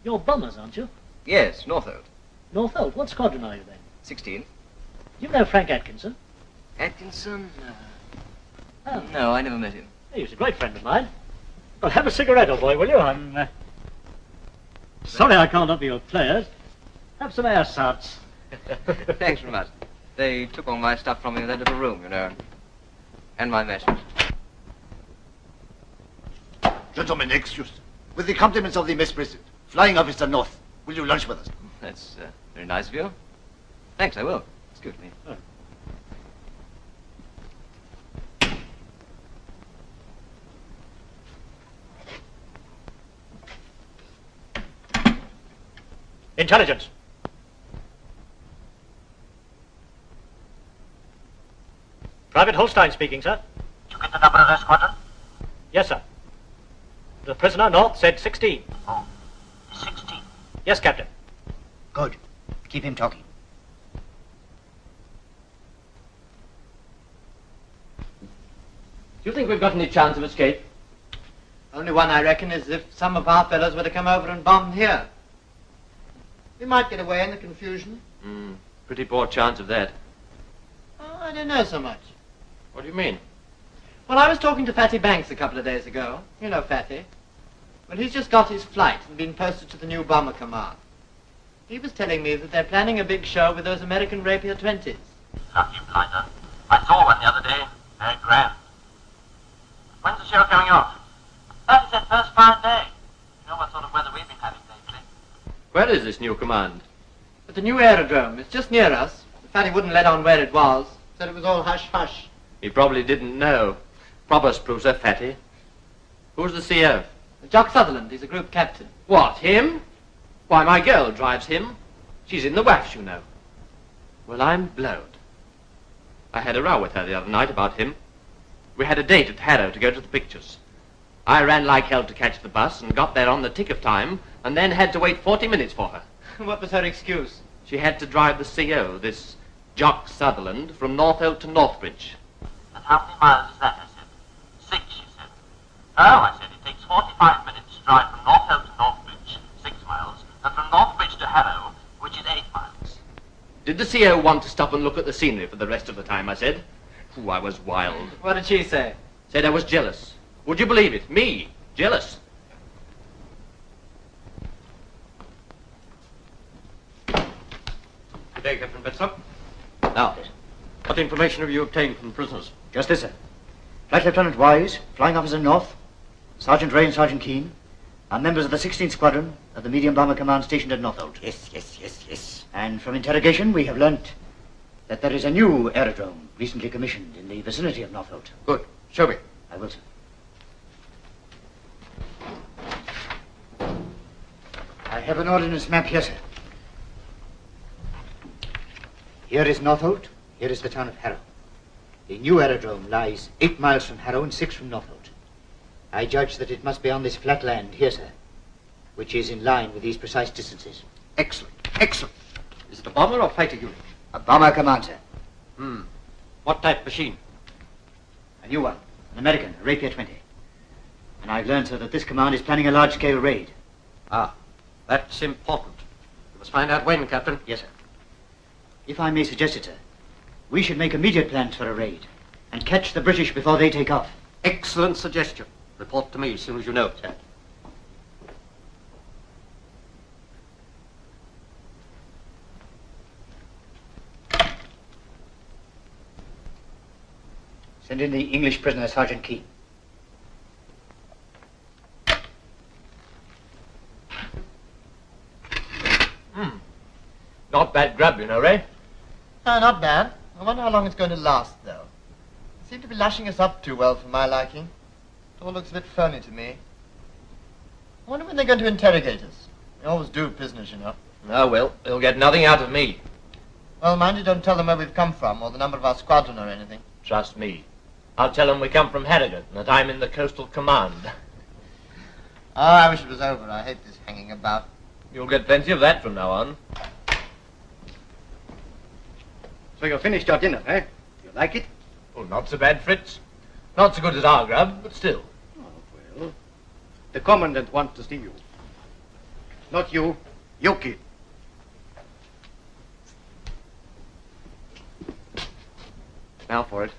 You're bombers, aren't you? Yes, Northolt. Northolt. What squadron are you then? 16. You know Frank Atkinson? Atkinson? Oh. No, I never met him. He was a great friend of mine. Well, have a cigarette, old boy, will you? I'm sorry I can't offer you a players. Have some air salts. Thanks very much. They took all my stuff from me in that little room, you know. And my message. Gentlemen, excuse. With the compliments of the Mess President, Flying Officer North, will you lunch with us? That's very nice of you. Thanks, I will. Excuse me. Oh. Intelligence. Private Holstein speaking, sir. Did you get the number of their squadron? Yes, sir. The prisoner, North, said 16. Oh, 16. Yes, Captain. Good. Keep him talking. Do you think we've got any chance of escape? Only one, I reckon, is if some of our fellows were to come over and bomb here. We might get away in the confusion. Pretty poor chance of that. Oh, I don't know so much. What do you mean? Well, I was talking to Fatty Banks a couple of days ago. You know Fatty. Well, he's just got his flight and been posted to the new bomber command. He was telling me that they're planning a big show with those American Rapier 20s. Lucky blinder. I saw one the other day. Very grand. When's the show coming off? That is that first fine day. You know what sort of weather we've been having lately. Where is this new command? At the new aerodrome. It's just near us. Fatty wouldn't let on where it was. Said it was all hush-hush. He probably didn't know. Proper sprucer, Fatty. Who's the CO? Jock Sutherland. He's a group captain. What, him? Why, my girl drives him. She's in the WAFs, you know. Well, I'm blowed. I had a row with her the other night about him. We had a date at Harrow to go to the pictures. I ran like hell to catch the bus and got there on the tick of time and then had to wait 40 minutes for her. What was her excuse? She had to drive the CO, this Jock Sutherland, from Northolt to Northbridge. And how many miles is that, I said? 6, she said. Oh, I said, it takes 45 minutes to drive from Northolt to Northbridge, 6 miles, and from Northbridge to Harrow, which is 8 miles. Did the CO want to stop and look at the scenery for the rest of the time, I said. Ooh, I was wild. What did she say? Said I was jealous. Would you believe it? Me, jealous. Good day, Captain Betzop. Now, what information have you obtained from the prisoners? Just this, sir. Flight Lieutenant Wise, Flying Officer North, Sergeant Ray and Sergeant Keane are members of the 16th Squadron of the Medium Bomber Command stationed at Northolt. Yes. And from interrogation, we have learnt that there is a new aerodrome recently commissioned in the vicinity of Northolt. Good. Show me. I will, sir. I have an ordnance map here, sir. Here is Northolt. Here is the town of Harrow. The new aerodrome lies 8 miles from Harrow and 6 from Northolt. I judge that it must be on this flat land here, sir, which is in line with these precise distances. Excellent. Is it a bomber or fighter unit? A bomber command, sir. What type machine? A new one. An American, a Rapier 20. And I've learned, sir, that this command is planning a large-scale raid. Ah, that's important. You must find out when, Captain. Yes, sir. If I may suggest it, sir, we should make immediate plans for a raid and catch the British before they take off. Excellent suggestion. Report to me as soon as you know, sir. Send in the English prisoner, Sergeant Keane. Not bad grub, you know, Ray. No, not bad. I wonder how long it's going to last, though. They seem to be lashing us up too well for my liking. It all looks a bit phony to me. I wonder when they're going to interrogate us. They always do, prisoners, you know. Oh, well, they'll get nothing out of me. Well, mind you don't tell them where we've come from or the number of our squadron or anything. Trust me. I'll tell them we come from Harrogate and that I'm in the Coastal Command. Oh, I wish it was over. I hate this hanging about. You'll get plenty of that from now on. So you've finished your dinner, eh? You like it? Oh, not so bad, Fritz. Not so good as our grub, but still. Oh, well. The Commandant wants to see you. Not you, Yuki. Now for it.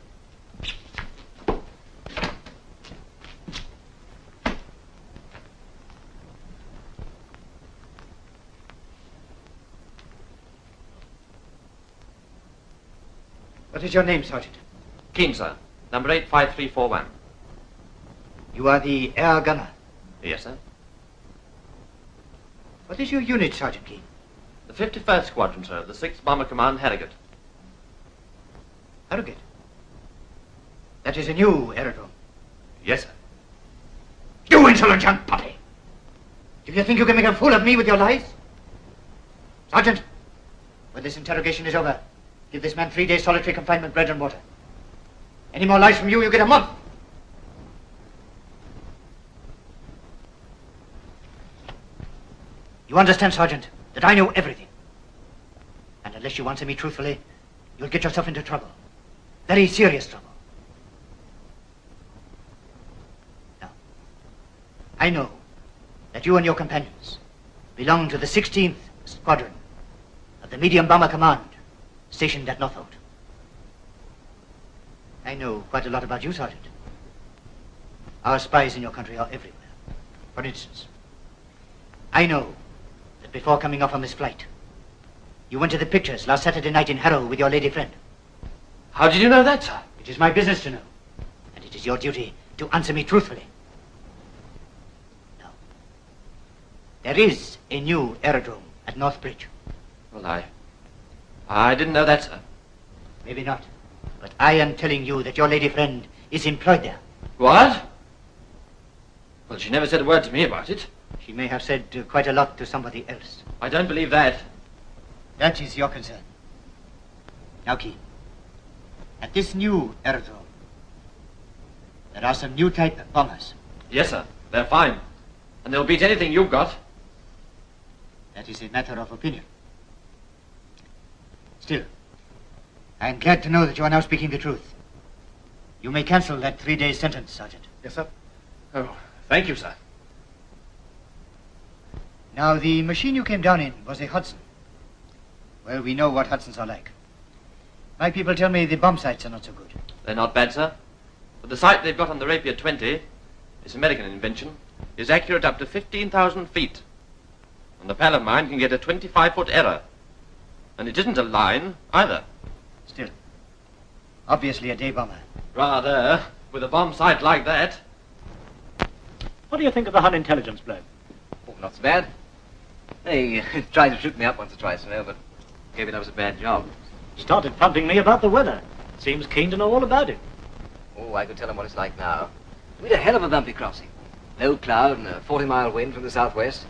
What is your name, Sergeant? Keane, sir. Number 85341. You are the air gunner. Yes, sir. What is your unit, Sergeant Keane? The 51st Squadron, sir. The 6th Bomber Command, Harrogate. Harrogate? That is a new aerodrome. Yes, sir. You insolent young puppy! Do you think you can make a fool of me with your lies? Sergeant, when this interrogation is over, give this man 3 days solitary confinement, bread and water. Any more lies from you, you get a month. You understand, Sergeant, that I know everything. And unless you answer me truthfully, you'll get yourself into trouble. Very serious trouble. Now, I know that you and your companions belong to the 16th Squadron of the Medium Bomber Command, stationed at Northolt. I know quite a lot about you, Sergeant. Our spies in your country are everywhere. For instance, I know that before coming off on this flight, you went to the pictures last Saturday night in Harrow with your lady friend. How did you know that, sir? It is my business to know, and it is your duty to answer me truthfully. Now, there is a new aerodrome at Northbridge. Well, I didn't know that, sir. Maybe not, but I am telling you that your lady friend is employed there. What? Well, she never said a word to me about it. She may have said quite a lot to somebody else. I don't believe that. That is your concern. Now, Keane, at this new aerodrome, There are some new type bombers. Yes, sir. They're fine. And they'll beat anything you've got. That is a matter of opinion. Still, I am glad to know that you are now speaking the truth. You may cancel that 3-day sentence, Sergeant. Yes, sir. Oh, thank you, sir. Now, the machine you came down in was a Hudson. Well, we know what Hudsons are like. My people tell me the bomb sights are not so good. They're not bad, sir. But the sight they've got on the Rapier 20, it's American invention, is accurate up to 15,000 feet. And the pal of mine can get a 25-foot error. And it isn't a line, either. Still, obviously a day bomber. Rather, with a bomb sight like that. What do you think of the Hun intelligence bloke? Oh, not so bad. They tried to shoot me up once or twice, you know, but gave it up as a bad job. Started pumping me about the weather. Seems keen to know all about it. Oh, I could tell him what it's like now. We had a hell of a bumpy crossing. Low cloud and a 40-mile wind from the southwest.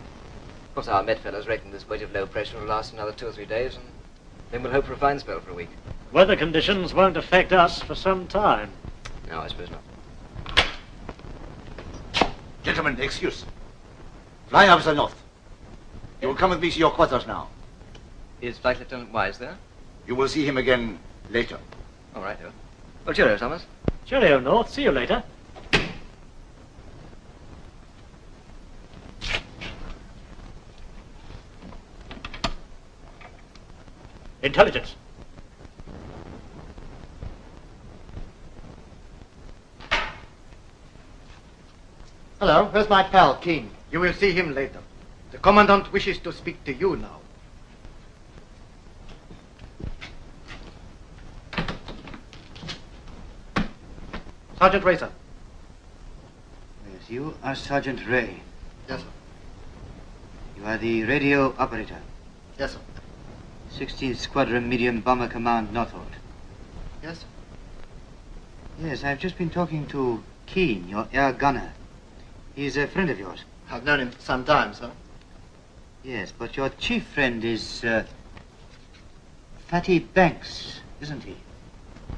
Of course, our Met fellows reckon this wedge of low pressure will last another 2 or 3 days, and then we'll hope for a fine spell for a week. Weather conditions won't affect us for some time. No, I suppose not. Gentlemen, excuse. Flying Officer North. You will come with me to your quarters now. Is Flight Lieutenant Wise there? You will see him again later. All right, well, cheerio, Thomas. Cheerio, North. See you later. Intelligence. Hello, where's my pal, Keene? You will see him later. The Commandant wishes to speak to you now. Sergeant Ray, sir. Yes, you are Sergeant Ray. Yes, sir. You are the radio operator. Yes, sir. 16th Squadron Medium Bomber Command, Northolt. Yes, sir. Yes, I've just been talking to Keene, your air gunner. He's a friend of yours. I've known him for some time, sir. Yes, but your chief friend is, Fatty Banks, isn't he?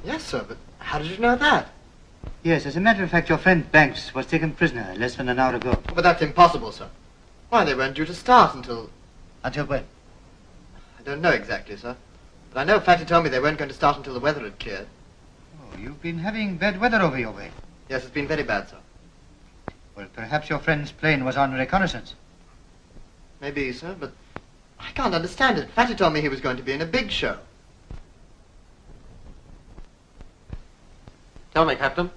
Yes, sir, but how did you know that? Yes, as a matter of fact, your friend Banks was taken prisoner less than an hour ago. But that's impossible, sir. Why, they weren't due to start until... Until when? I don't know exactly, sir. But I know Fatty told me they weren't going to start until the weather had cleared. Oh, you've been having bad weather over your way. Yes, it's been very bad, sir. Well, perhaps your friend's plane was on reconnaissance. Maybe, sir, but I can't understand it. Fatty told me he was going to be in a big show. Tell me, Captain,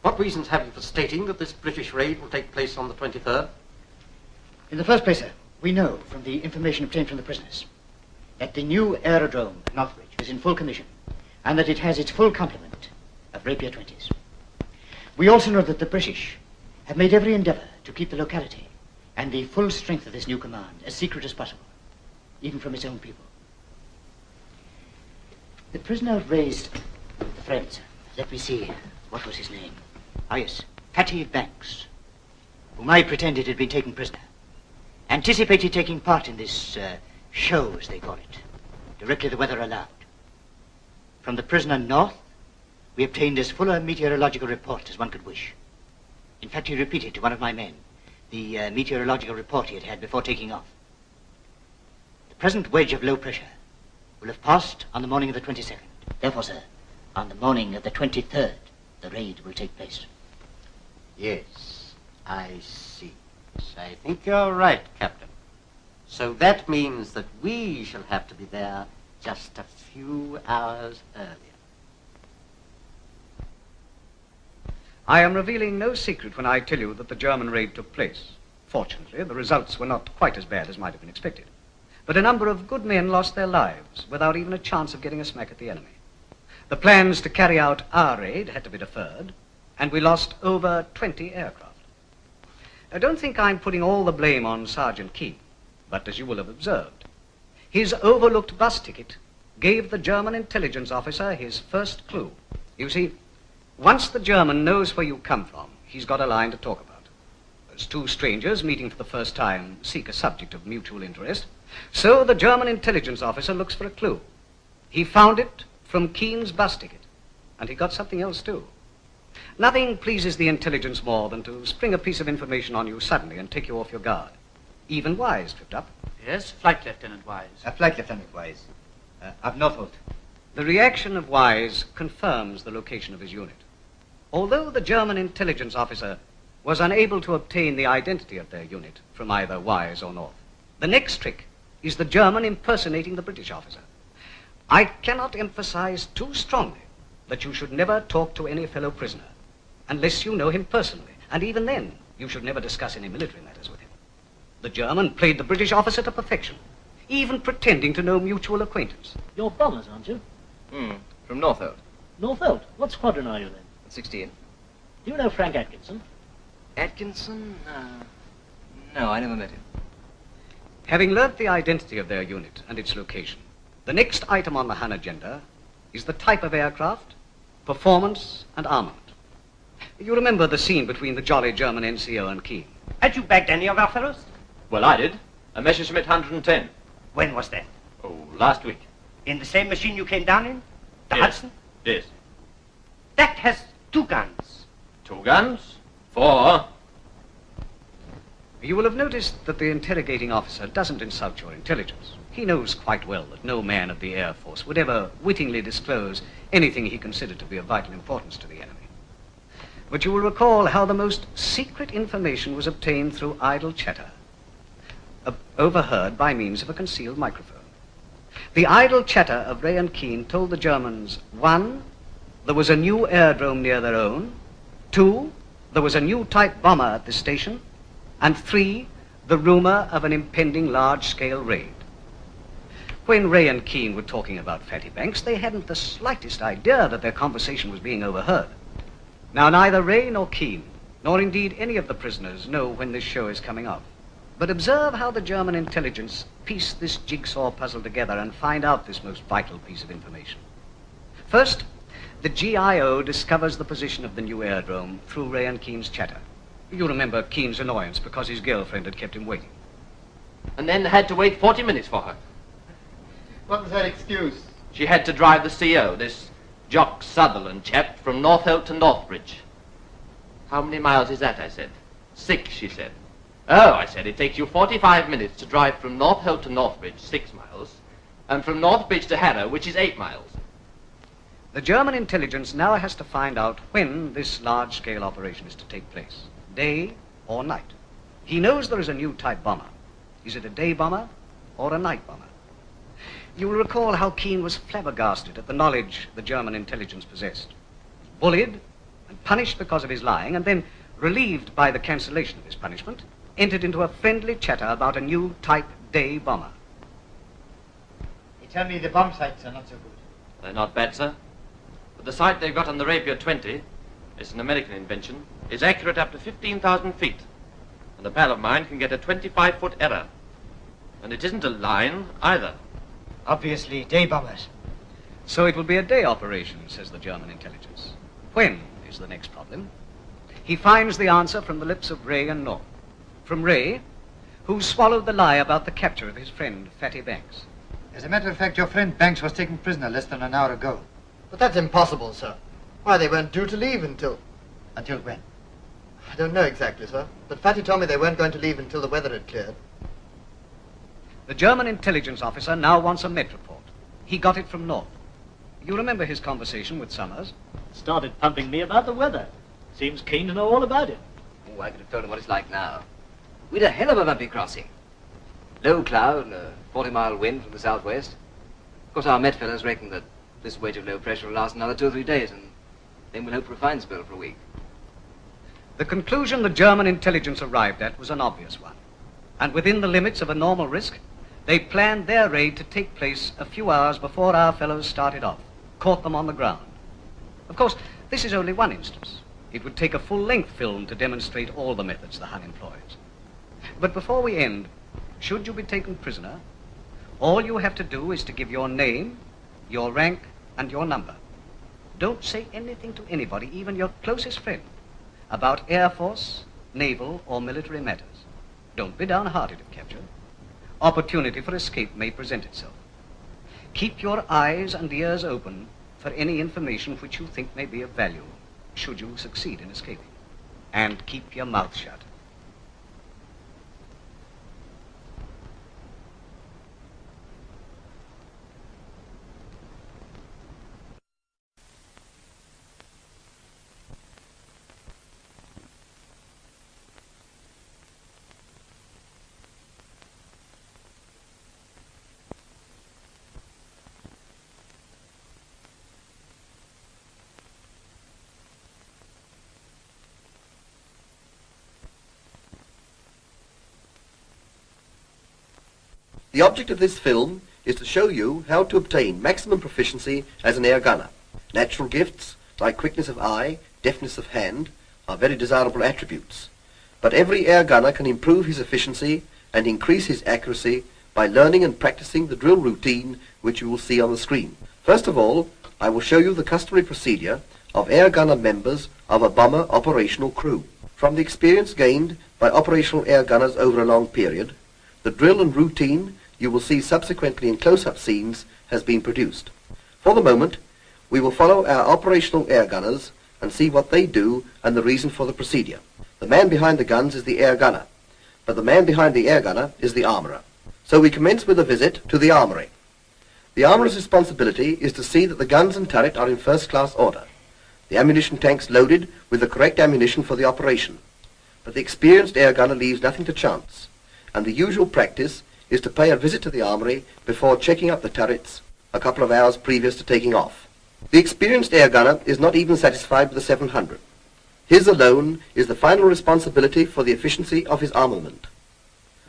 what reasons have you for stating that this British raid will take place on the 23rd? In the first place, sir, we know from the information obtained from the prisoners that the new aerodrome at Northbridge is in full commission and that it has its full complement of Rapier 20s. We also know that the British have made every endeavor to keep the locality and the full strength of this new command as secret as possible, even from its own people. The prisoner raised friends. Let me see, what was his name? Ah, yes, Fatty Banks, whom I pretended had been taken prisoner. Anticipated taking part in this show, as they call it, directly the weather allowed. From the prisoner North, we obtained as full a meteorological report as one could wish. In fact, he repeated to one of my men the meteorological report he had had before taking off. The present wedge of low pressure will have passed on the morning of the 22nd. Therefore, sir, on the morning of the 23rd, the raid will take place. Yes, I see. I think you're right, Captain. So that means that we shall have to be there just a few hours earlier. I am revealing no secret when I tell you that the German raid took place. Fortunately, the results were not quite as bad as might have been expected. But a number of good men lost their lives without even a chance of getting a smack at the enemy. The plans to carry out our raid had to be deferred, and we lost over 20 aircraft. I don't think I'm putting all the blame on Sergeant Keene, but as you will have observed, his overlooked bus ticket gave the German intelligence officer his first clue. You see, once the German knows where you come from, he's got a line to talk about. As two strangers meeting for the first time seek a subject of mutual interest, so the German intelligence officer looks for a clue. He found it from Keene's bus ticket, and he got something else too. Nothing pleases the intelligence more than to spring a piece of information on you suddenly and take you off your guard. Even Wise tripped up. Yes, Flight Lieutenant Wise. Flight Lieutenant Wise. Of Norfolk. The reaction of Wise confirms the location of his unit. Although the German intelligence officer was unable to obtain the identity of their unit from either Wise or North, the next trick is the German impersonating the British officer. I cannot emphasize too strongly that you should never talk to any fellow prisoner unless you know him personally, and even then you should never discuss any military matters with him. The German played the British officer to perfection, even pretending to know mutual acquaintance. You're bombers, aren't you? From Northolt. Northolt? What squadron are you then? 16. Do you know Frank Atkinson? Atkinson? No, I never met him. Having learnt the identity of their unit and its location, the next item on the Hun agenda is the type of aircraft, performance, and armament. You remember the scene between the jolly German NCO and Keane? Had you bagged any of our fellows? Well, I did. A Messerschmitt 110. When was that? Oh, last week. In the same machine you came down in? The Yes. Hudson? Yes. That has 2 guns. 2 guns? 4. You will have noticed that the interrogating officer doesn't insult your intelligence. He knows quite well that no man of the Air Force would ever wittingly disclose anything he considered to be of vital importance to the enemy. But you will recall how the most secret information was obtained through idle chatter, overheard by means of a concealed microphone. The idle chatter of Ray and Keane told the Germans, 1, there was a new aerodrome near their own, 2, there was a new type bomber at the station, and 3, the rumor of an impending large-scale raid. When Ray and Keane were talking about Fatty Banks, they hadn't the slightest idea that their conversation was being overheard. Now, neither Ray nor Keane, nor indeed any of the prisoners, know when this show is coming off. But observe how the German intelligence piece this jigsaw puzzle together and find out this most vital piece of information. First, the GIO discovers the position of the new aerodrome through Ray and Keane's chatter. You remember Keane's annoyance because his girlfriend had kept him waiting. And then had to wait 40 minutes for her. What was her excuse? She had to drive the CO, this Jock Sutherland chap, from Northolt to Northbridge. How many miles is that, I said. 6, she said. Oh, I said, it takes you 45 minutes to drive from Northolt to Northbridge, 6 miles, and from Northbridge to Harrow, which is 8 miles. The German intelligence now has to find out when this large-scale operation is to take place, day or night. He knows there is a new type bomber. Is it a day bomber or a night bomber? You will recall how Keane was flabbergasted at the knowledge the German intelligence possessed. Bullied and punished because of his lying, and then, relieved by the cancellation of his punishment, entered into a friendly chatter about a new type day bomber. They tell me the bomb sights are not so good. They're not bad, sir. But the sight they've got on the Rapier 20, it's an American invention, is accurate up to 15,000 feet. And a pal of mine can get a 25-foot error. And it isn't a line either. Obviously, day bombers. So it will be a day operation, says the German intelligence. When is the next problem? He finds the answer from the lips of Ray and North. From Ray, who swallowed the lie about the capture of his friend, Fatty Banks. As a matter of fact, your friend Banks was taken prisoner less than an hour ago. But that's impossible, sir. Why, they weren't due to leave until... Until when? I don't know exactly, sir. But Fatty told me they weren't going to leave until the weather had cleared. The German intelligence officer now wants a med report. He got it from North. You remember his conversation with Summers? Started pumping me about the weather. Seems keen to know all about it. Oh, I could have told him what it's like now. We'd a hell of a bumpy crossing. Low cloud and a 40-mile wind from the southwest. Of course, our Met fellows reckon that this wedge of low pressure will last another 2 or 3 days, and then we'll hope for a fine spell for a week. The conclusion the German intelligence arrived at was an obvious one. And within the limits of a normal risk, they planned their raid to take place a few hours before our fellows started off, caught them on the ground. Of course, this is only one instance. It would take a full-length film to demonstrate all the methods the Hun employs. But before we end, should you be taken prisoner, all you have to do is to give your name, your rank, and your number. Don't say anything to anybody, even your closest friend, about Air Force, naval, or military matters. Don't be downhearted if captured. Opportunity for escape may present itself. Keep your eyes and ears open for any information which you think may be of value. should you succeed in escaping. And keep your mouth shut. The object of this film is to show you how to obtain maximum proficiency as an air gunner. Natural gifts, like quickness of eye, deftness of hand, are very desirable attributes. But every air gunner can improve his efficiency and increase his accuracy by learning and practicing the drill routine which you will see on the screen. First of all, I will show you the customary procedure of air gunner members of a bomber operational crew. From the experience gained by operational air gunners over a long period, the drill and routine you will see subsequently in close-up scenes has been produced. For the moment, we will follow our operational air gunners and see what they do and the reason for the procedure. The man behind the guns is the air gunner, but the man behind the air gunner is the armourer. So we commence with a visit to the armoury. The armourer's responsibility is to see that the guns and turret are in first-class order, the ammunition tanks loaded with the correct ammunition for the operation. But the experienced air gunner leaves nothing to chance, and the usual practice is to pay a visit to the armoury before checking up the turrets a couple of hours previous to taking off. The experienced air gunner is not even satisfied with the 700. His alone is the final responsibility for the efficiency of his armament.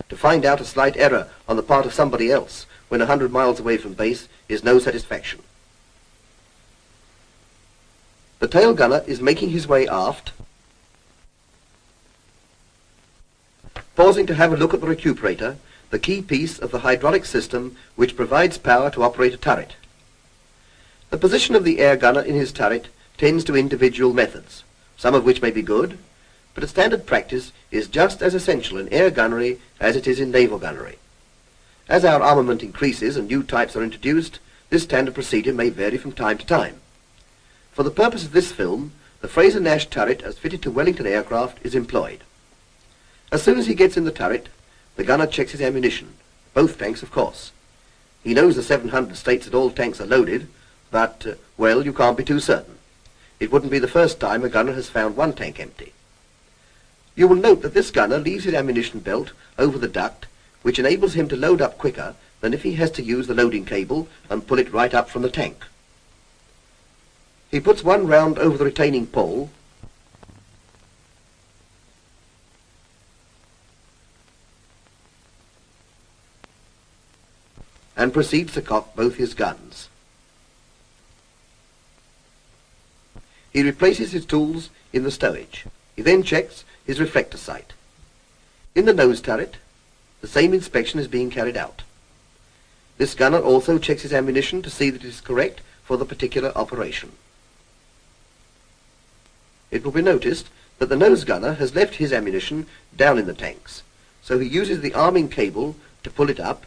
To find out a slight error on the part of somebody else when 100 miles away from base is no satisfaction. The tail gunner is making his way aft, pausing to have a look at the recuperator, the key piece of the hydraulic system which provides power to operate a turret. The position of the air gunner in his turret tends to individual methods, some of which may be good, but a standard practice is just as essential in air gunnery as it is in naval gunnery. As our armament increases and new types are introduced, this standard procedure may vary from time to time. For the purpose of this film, the Fraser-Nash turret as fitted to Wellington aircraft is employed. As soon as he gets in the turret, the gunner checks his ammunition, both tanks of course. He knows the 700 states that all tanks are loaded, but, well, you can't be too certain. It wouldn't be the first time a gunner has found one tank empty. You will note that this gunner leaves his ammunition belt over the duct, which enables him to load up quicker than if he has to use the loading cable and pull it right up from the tank. He puts one round over the retaining pole, and proceeds to cock both his guns. He replaces his tools in the stowage. He then checks his reflector sight. In the nose turret, the same inspection is being carried out. This gunner also checks his ammunition to see that it is correct for the particular operation. It will be noticed that the nose gunner has left his ammunition down in the tanks, so he uses the arming cable to pull it up,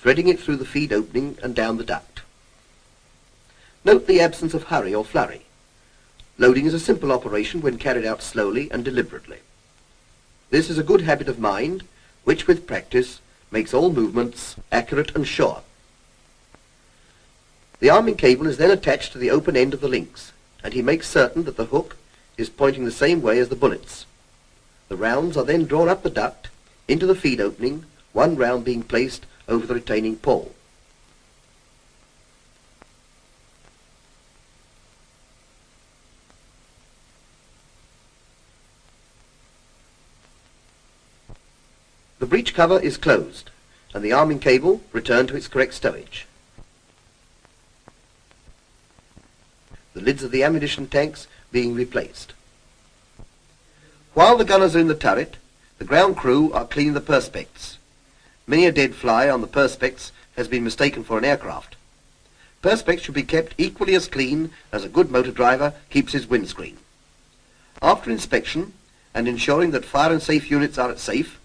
threading it through the feed opening and down the duct. Note the absence of hurry or flurry. Loading is a simple operation when carried out slowly and deliberately. This is a good habit of mind, which with practice makes all movements accurate and sure. The arming cable is then attached to the open end of the links, and he makes certain that the hook is pointing the same way as the bullets. The rounds are then drawn up the duct into the feed opening, one round being placed over the retaining pole. The breech cover is closed, and the arming cable returned to its correct stowage. The lids of the ammunition tanks being replaced. While the gunners are in the turret, the ground crew are cleaning the perspex. Many a dead fly on the perspex has been mistaken for an aircraft. Perspex should be kept equally as clean as a good motor driver keeps his windscreen. After inspection and ensuring that fire and safe units are at safe,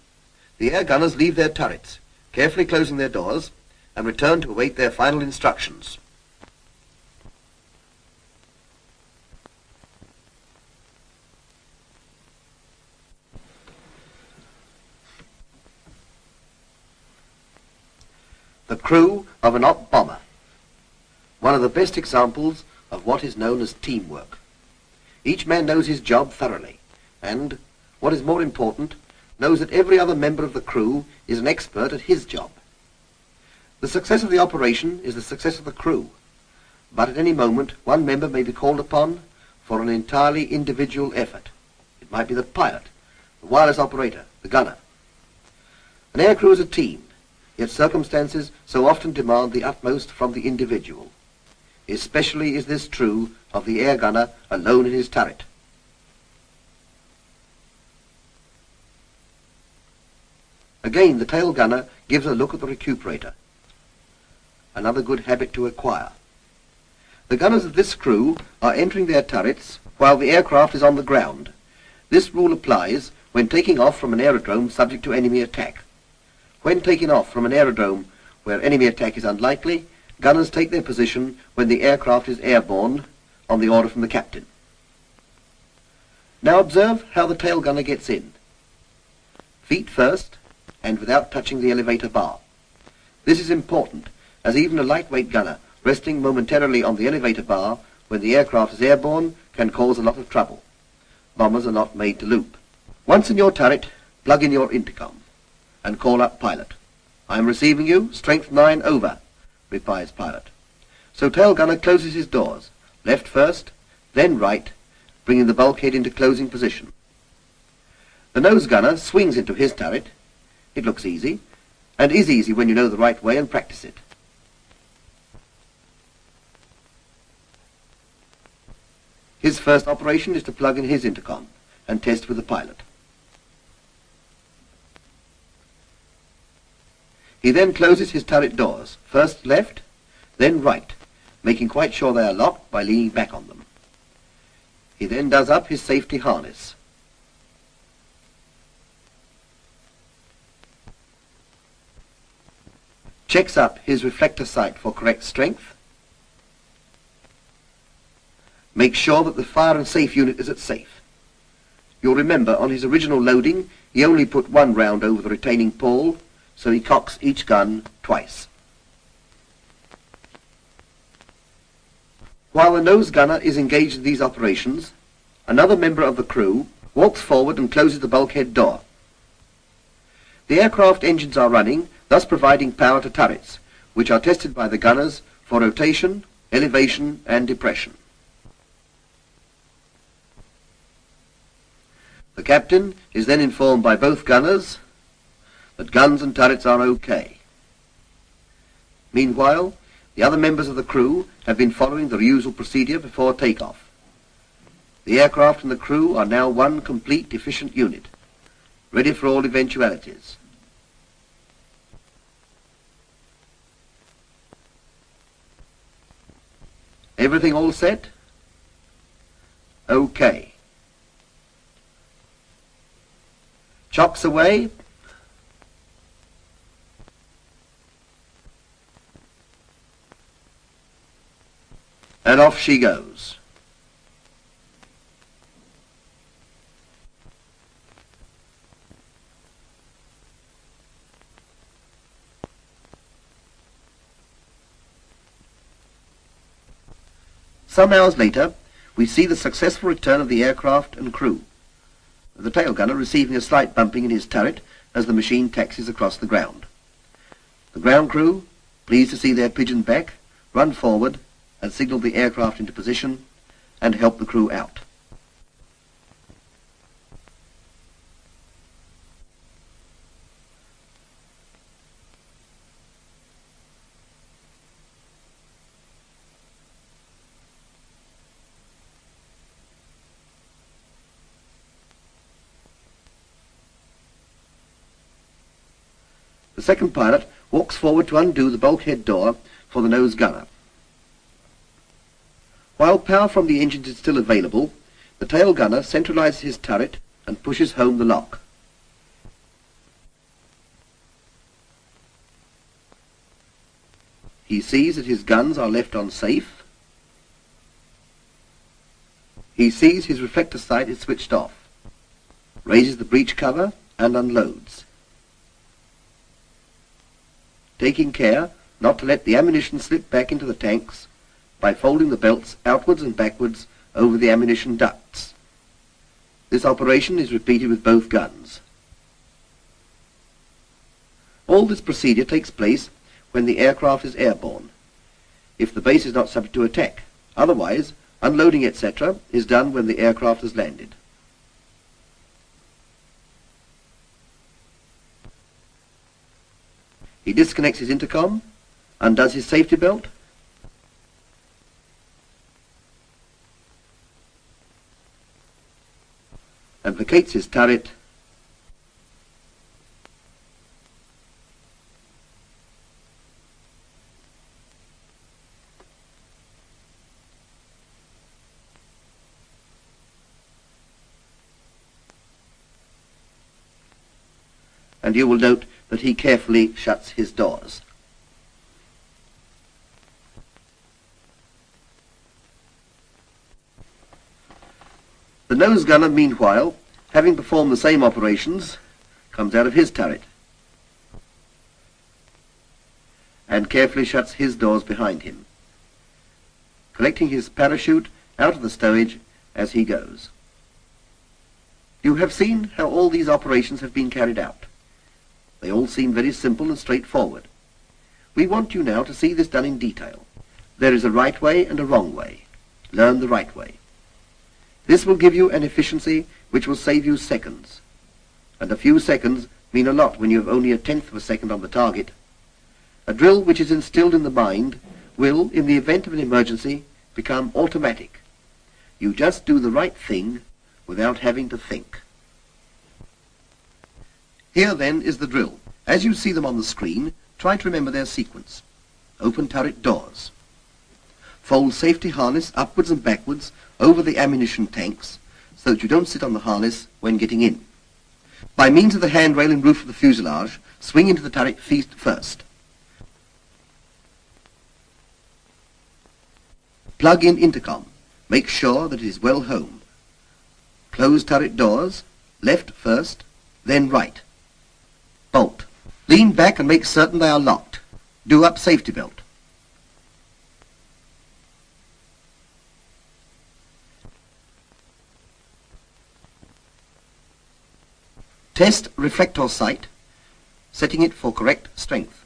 the air gunners leave their turrets, carefully closing their doors and return to await their final instructions. The crew of an op bomber. One of the best examples of what is known as teamwork. Each man knows his job thoroughly and, what is more important, knows that every other member of the crew is an expert at his job. The success of the operation is the success of the crew, but at any moment one member may be called upon for an entirely individual effort. It might be the pilot, the wireless operator, the gunner. An air crew is a team, yet circumstances so often demand the utmost from the individual. Especially is this true of the air gunner alone in his turret. Again, the tail gunner gives a look at the recuperator. Another good habit to acquire. The gunners of this crew are entering their turrets while the aircraft is on the ground. This rule applies when taking off from an aerodrome subject to enemy attack. When taking off from an aerodrome where enemy attack is unlikely, gunners take their position when the aircraft is airborne on the order from the captain. Now observe how the tail gunner gets in. Feet first and without touching the elevator bar. This is important, as even a lightweight gunner resting momentarily on the elevator bar when the aircraft is airborne can cause a lot of trouble. Bombers are not made to loop. Once in your turret, plug in your intercom and call up pilot. I am receiving you, strength 9 over, replies pilot. So tail gunner closes his doors, left first, then right, bringing the bulkhead into closing position. The nose gunner swings into his turret. It looks easy, and is easy when you know the right way and practice it. His first operation is to plug in his intercom and test with the pilot. He then closes his turret doors, first left, then right, making quite sure they are locked by leaning back on them. He then does up his safety harness. Checks up his reflector sight for correct strength. Makes sure that the fire and safe unit is at safe. You'll remember on his original loading he only put one round over the retaining pole, so he cocks each gun twice. While the nose gunner is engaged in these operations, another member of the crew walks forward and closes the bulkhead door. The aircraft engines are running, thus providing power to turrets, which are tested by the gunners for rotation, elevation, and depression. The captain is then informed by both gunners that guns and turrets are okay. Meanwhile, the other members of the crew have been following the usual procedure before takeoff. The aircraft and the crew are now one complete, efficient unit, ready for all eventualities. Everything all set? Okay. Chocks away. And off she goes. Some hours later, we see the successful return of the aircraft and crew, the tail gunner receiving a slight bumping in his turret as the machine taxis across the ground. The ground crew, pleased to see their pigeon back, run forward and signal the aircraft into position and help the crew out. The second pilot walks forward to undo the bulkhead door for the nose gunner. While power from the engines is still available, the tail gunner centralizes his turret and pushes home the lock. He sees that his guns are left on safe. He sees his reflector sight is switched off, raises the breech cover and unloads, taking care not to let the ammunition slip back into the tanks by folding the belts outwards and backwards over the ammunition ducts. This operation is repeated with both guns. All this procedure takes place when the aircraft is airborne, if the base is not subject to attack. Otherwise, unloading, etc., is done when the aircraft has landed. He disconnects his intercom, undoes his safety belt, and placates his turret and you will note that he carefully shuts his doors. The nose gunner, meanwhile, having performed the same operations, comes out of his turret and carefully shuts his doors behind him, collecting his parachute out of the stowage as he goes. You have seen how all these operations have been carried out. They all seem very simple and straightforward. We want you now to see this done in detail. There is a right way and a wrong way. Learn the right way. This will give you an efficiency which will save you seconds. And a few seconds mean a lot when you have only 1/10 of a second on the target. A drill which is instilled in the mind will, in the event of an emergency, become automatic. You just do the right thing without having to think. Here then is the drill. As you see them on the screen, try to remember their sequence. Open turret doors. Fold safety harness upwards and backwards over the ammunition tanks so that you don't sit on the harness when getting in. By means of the handrail and roof of the fuselage, swing into the turret feet first. Plug in intercom. Make sure that it is well home. Close turret doors, left first, then right. Bolt. Lean back and make certain they are locked. Do up safety belt. Test reflector sight, setting it for correct strength.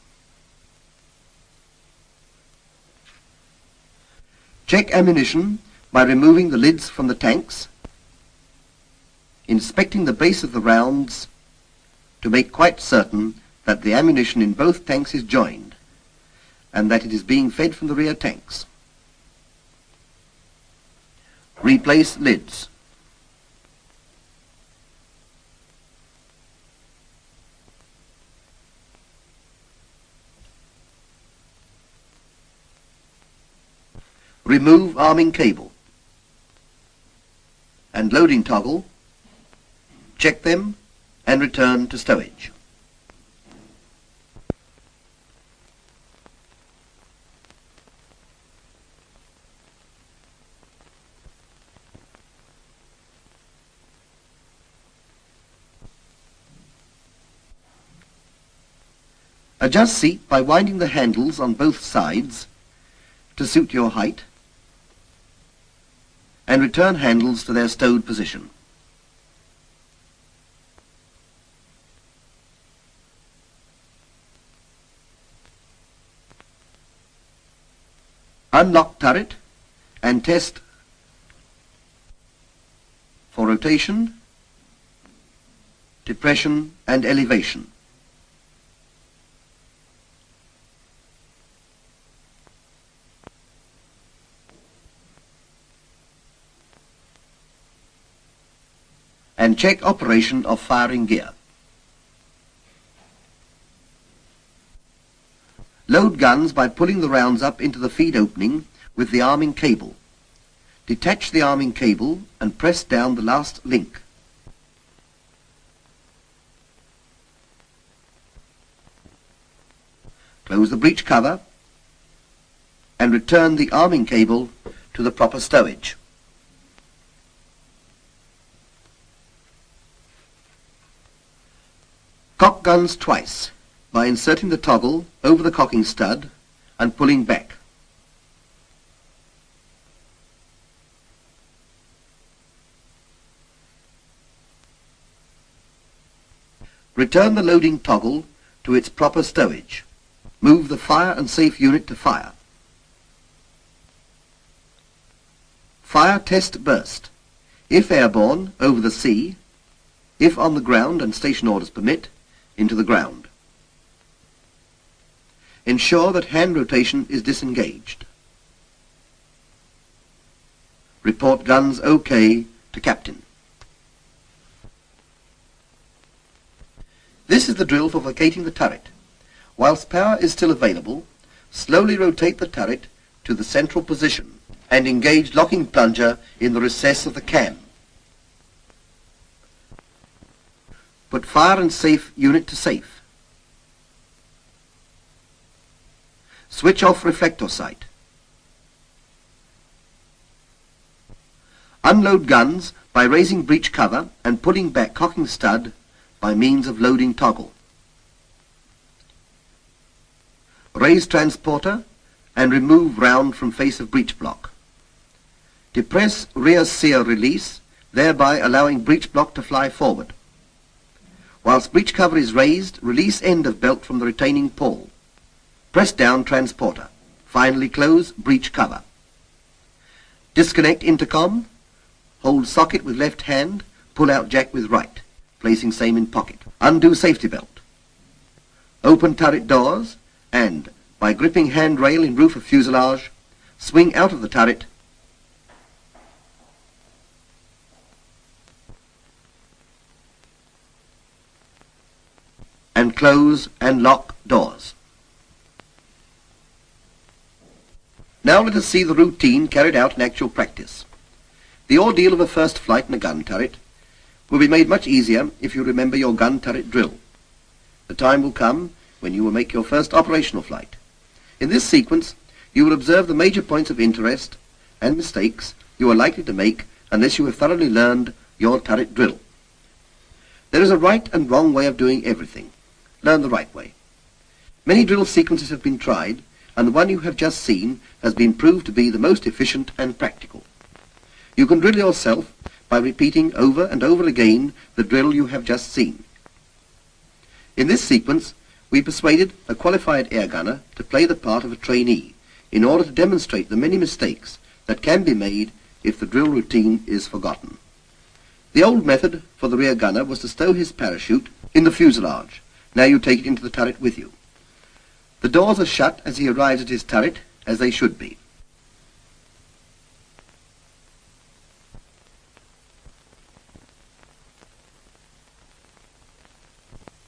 Check ammunition by removing the lids from the tanks, inspecting the base of the rounds to make quite certain that the ammunition in both tanks is joined and that it is being fed from the rear tanks. Replace lids. Remove arming cable and loading toggle, check them and return to stowage. Adjust seat by winding the handles on both sides to suit your height and return handles to their stowed position. Unlock turret and test for rotation, depression and elevation. And check operation of firing gear. Load guns by pulling the rounds up into the feed opening with the arming cable. Detach the arming cable and press down the last link. Close the breech cover and return the arming cable to the proper stowage. Cock guns twice by inserting the toggle over the cocking stud and pulling back. Return the loading toggle to its proper stowage. Move the fire and safe unit to fire. Fire test burst. If airborne, over the sea. If on the ground and station orders permit, into the ground. Ensure that hand rotation is disengaged. Report guns OK to captain. This is the drill for vacating the turret. Whilst power is still available, slowly rotate the turret to the central position and engage locking plunger in the recess of the cam. Put fire and safe unit to safe. Switch off reflector sight. Unload guns by raising breech cover and pulling back cocking stud by means of loading toggle. Raise transporter and remove round from face of breech block. Depress rear sear release, thereby allowing breech block to fly forward. Whilst breech cover is raised, release end of belt from the retaining pawl. Press down transporter. Finally close breech cover. Disconnect intercom. Hold socket with left hand. Pull out jack with right, placing same in pocket. Undo safety belt. Open turret doors and, by gripping handrail in roof of fuselage, swing out of the turret and close and lock doors. Now let us see the routine carried out in actual practice. The ordeal of a first flight in a gun turret will be made much easier if you remember your gun turret drill. The time will come when you will make your first operational flight. In this sequence, you will observe the major points of interest and mistakes you are likely to make unless you have thoroughly learned your turret drill. There is a right and wrong way of doing everything. Learn the right way. Many drill sequences have been tried, and the one you have just seen has been proved to be the most efficient and practical. You can drill yourself by repeating over and over again the drill you have just seen. In this sequence, we persuaded a qualified air gunner to play the part of a trainee in order to demonstrate the many mistakes that can be made if the drill routine is forgotten. The old method for the rear gunner was to stow his parachute in the fuselage. Now you take it into the turret with you. The doors are shut as he arrives at his turret, as they should be.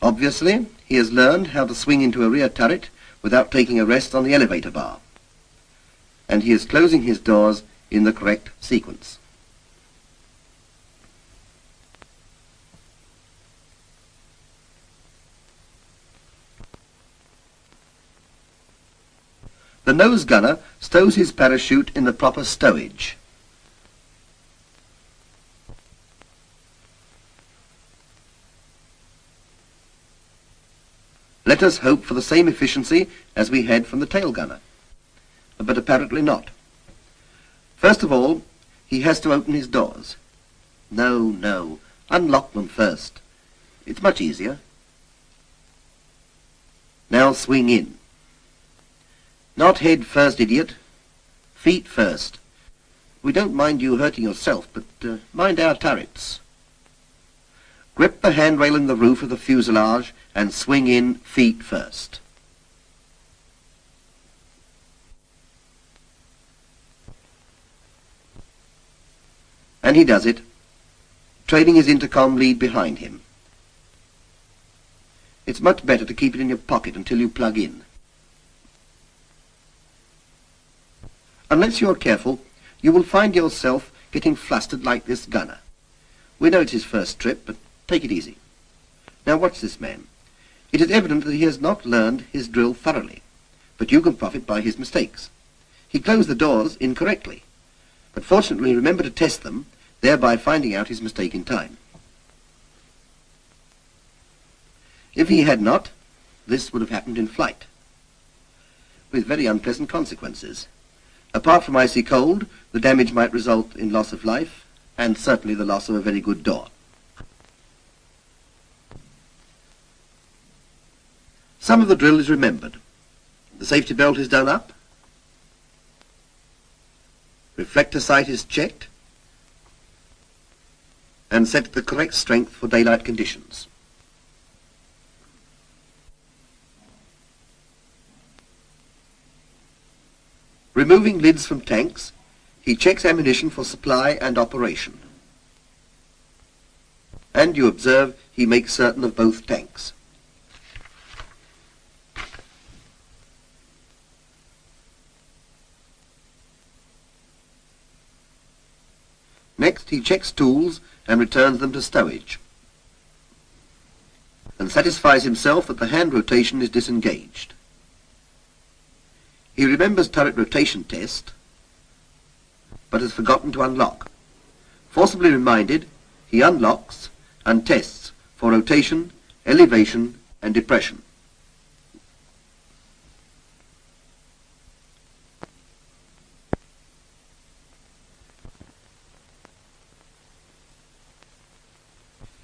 Obviously, he has learned how to swing into a rear turret without taking a rest on the elevator bar. And he is closing his doors in the correct sequence. The nose gunner stows his parachute in the proper stowage. Let us hope for the same efficiency as we had from the tail gunner, but apparently not. First of all, he has to open his doors. No, unlock them first. It's much easier. Now swing in. Not head first, idiot. Feet first. We don't mind you hurting yourself, but mind our turrets. Grip the handrail in the roof of the fuselage and swing in feet first. And he does it, trailing his intercom lead behind him. It's much better to keep it in your pocket until you plug in. Unless you're careful, you will find yourself getting flustered like this gunner. We know it's his first trip, but take it easy. Now watch this man. It is evident that he has not learned his drill thoroughly, but you can profit by his mistakes. He closed the doors incorrectly, but fortunately remembered to test them, thereby finding out his mistake in time. If he had not, this would have happened in flight, with very unpleasant consequences. Apart from icy cold, the damage might result in loss of life, and certainly the loss of a very good door. Some of the drill is remembered. The safety belt is done up, reflector sight is checked, and set to the correct strength for daylight conditions. Removing lids from tanks, he checks ammunition for supply and operation. And you observe he makes certain of both tanks. Next, he checks tools and returns them to stowage, and satisfies himself that the hand rotation is disengaged. He remembers turret rotation test, but has forgotten to unlock. Forcibly reminded, he unlocks and tests for rotation, elevation, and depression.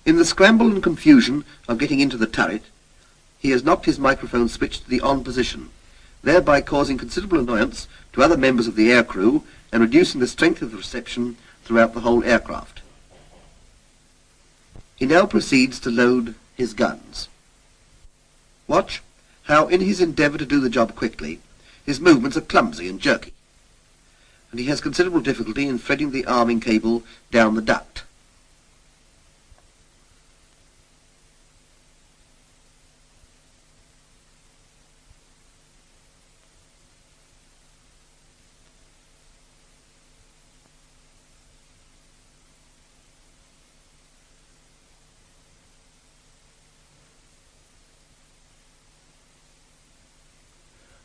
In the scramble and confusion of getting into the turret, he has knocked his microphone switch to the on position, thereby causing considerable annoyance to other members of the aircrew and reducing the strength of the reception throughout the whole aircraft. He now proceeds to load his guns. Watch how, in his endeavour to do the job quickly, his movements are clumsy and jerky, and he has considerable difficulty in threading the arming cable down the duct.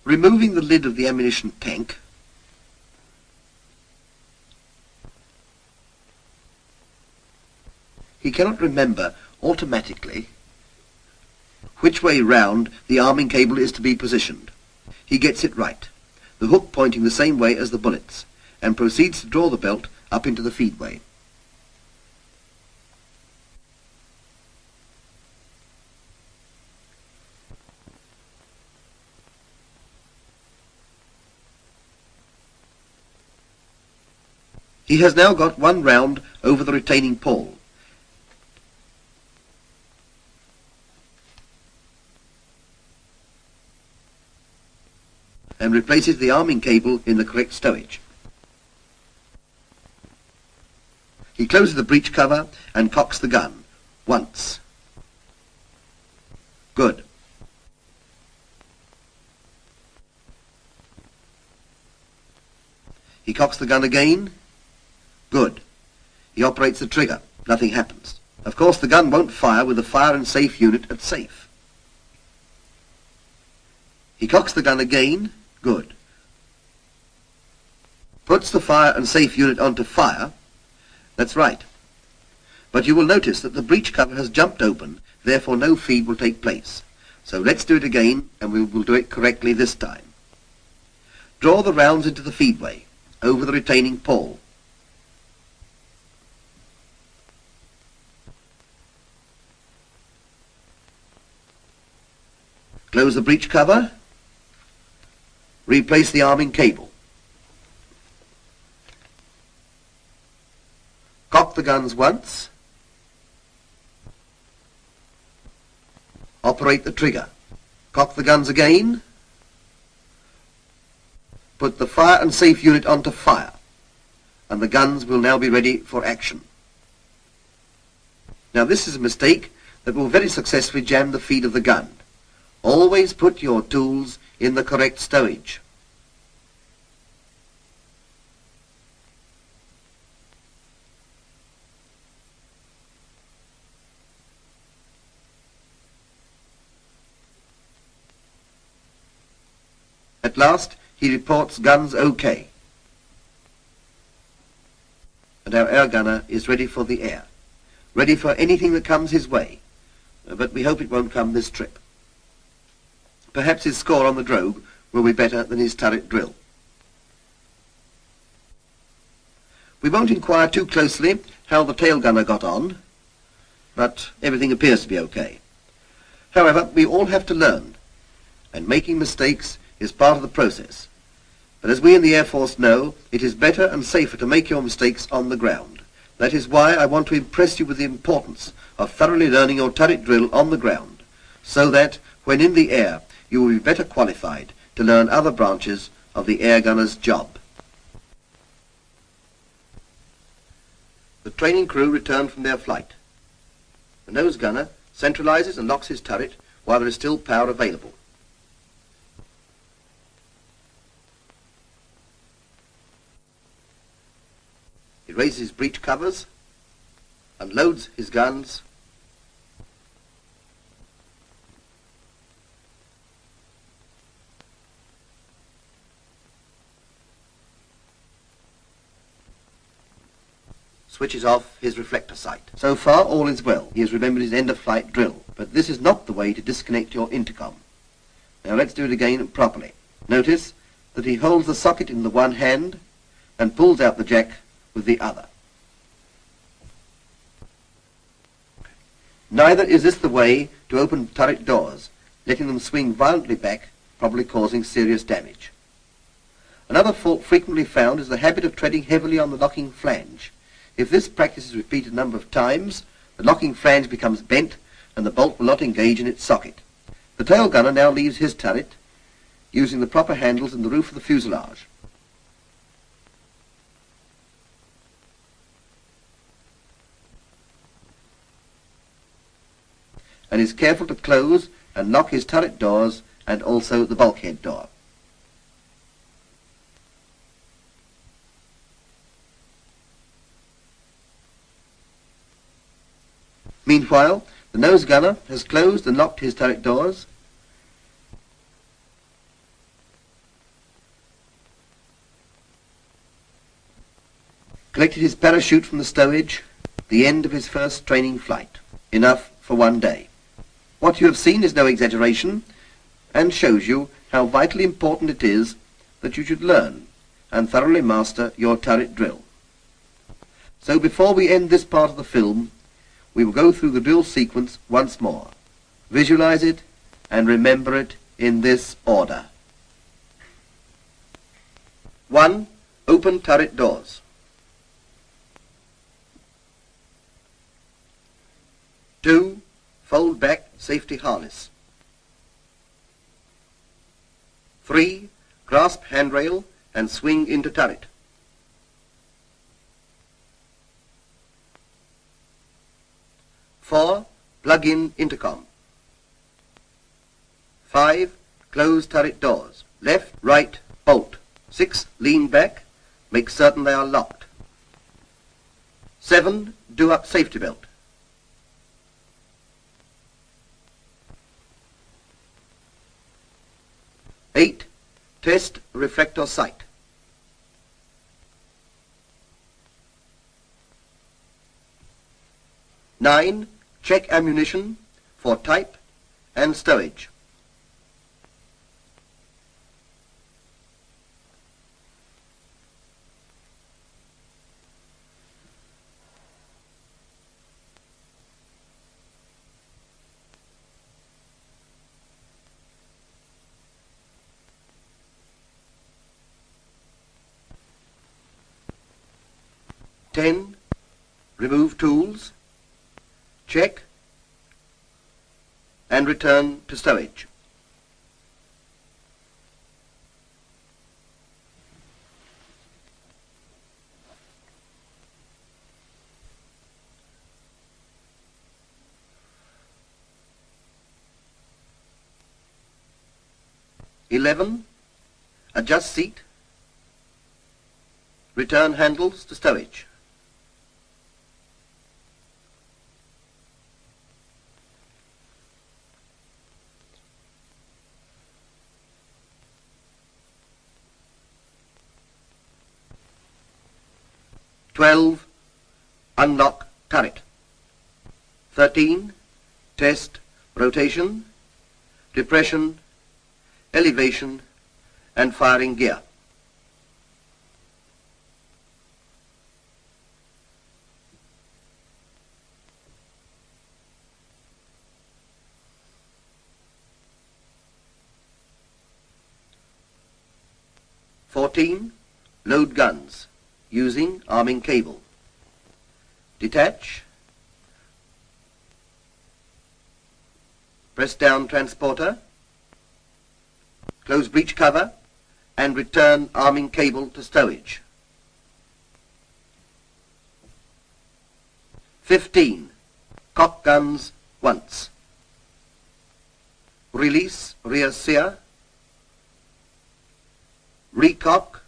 Removing the lid of the ammunition tank, he cannot remember automatically which way round the arming cable is to be positioned. He gets it right, the hook pointing the same way as the bullets, and proceeds to draw the belt up into the feedway. He has now got one round over the retaining pole. And replaces the arming cable in the correct stowage. He closes the breech cover and cocks the gun once. Good. He cocks the gun again. Good. He operates the trigger. Nothing happens. Of course, the gun won't fire with the fire and safe unit at safe. He cocks the gun again. Good. Puts the fire and safe unit onto fire. That's right. But you will notice that the breech cover has jumped open, therefore no feed will take place. So let's do it again, and we will do it correctly this time. Draw the rounds into the feedway, over the retaining pole. Close the breech cover. Replace the arming cable. Cock the guns once. Operate the trigger. Cock the guns again. Put the fire and safe unit onto fire, and the guns will now be ready for action. Now this is a mistake that will very successfully jam the feed of the gun. Always put your tools in the correct stowage. At last, he reports guns okay. And our air gunner is ready for the air, ready for anything that comes his way, but we hope it won't come this trip. Perhaps his score on the drogue will be better than his turret drill. We won't inquire too closely how the tail gunner got on, but everything appears to be okay. However, we all have to learn, and making mistakes is part of the process. But as we in the Air Force know, it is better and safer to make your mistakes on the ground. That is why I want to impress you with the importance of thoroughly learning your turret drill on the ground, so that, when in the air, you will be better qualified to learn other branches of the air gunner's job. The training crew return from their flight. The nose gunner centralizes and locks his turret while there is still power available. He raises his breech covers and loads his guns. Switches off his reflector sight. So far all is well. He has remembered his end-of-flight drill. But this is not the way to disconnect your intercom. Now let's do it again properly. Notice that he holds the socket in the one hand and pulls out the jack with the other. Neither is this the way to open turret doors, letting them swing violently back, probably causing serious damage. Another fault frequently found is the habit of treading heavily on the locking flange. If this practice is repeated a number of times, the locking flange becomes bent and the bolt will not engage in its socket. The tail gunner now leaves his turret, using the proper handles in the roof of the fuselage. And is careful to close and lock his turret doors and also the bulkhead door. Meanwhile, the nose gunner has closed and locked his turret doors, collected his parachute from the stowage, the end of his first training flight. Enough for one day. What you have seen is no exaggeration and shows you how vitally important it is that you should learn and thoroughly master your turret drill. So before we end this part of the film, we will go through the drill sequence once more. Visualize it and remember it in this order. 1. Open turret doors. 2. Fold back safety harness. 3. Grasp handrail and swing into turret. 4. Plug in intercom. 5. Close turret doors. Left, right, bolt. 6. Lean back. Make certain they are locked. 7. Do up safety belt. 8. Test reflector sight. 9. Check ammunition for type and stowage. 10. Remove tools, check, and return to stowage. Adjust seat, return handles to stowage. 12. Unlock turret. 13. Test rotation, depression, elevation, and firing gear. Load guns using arming cable. Detach. Press down transporter. Close breech cover and return arming cable to stowage. 15. Cock guns once. Release rear sear. Recock.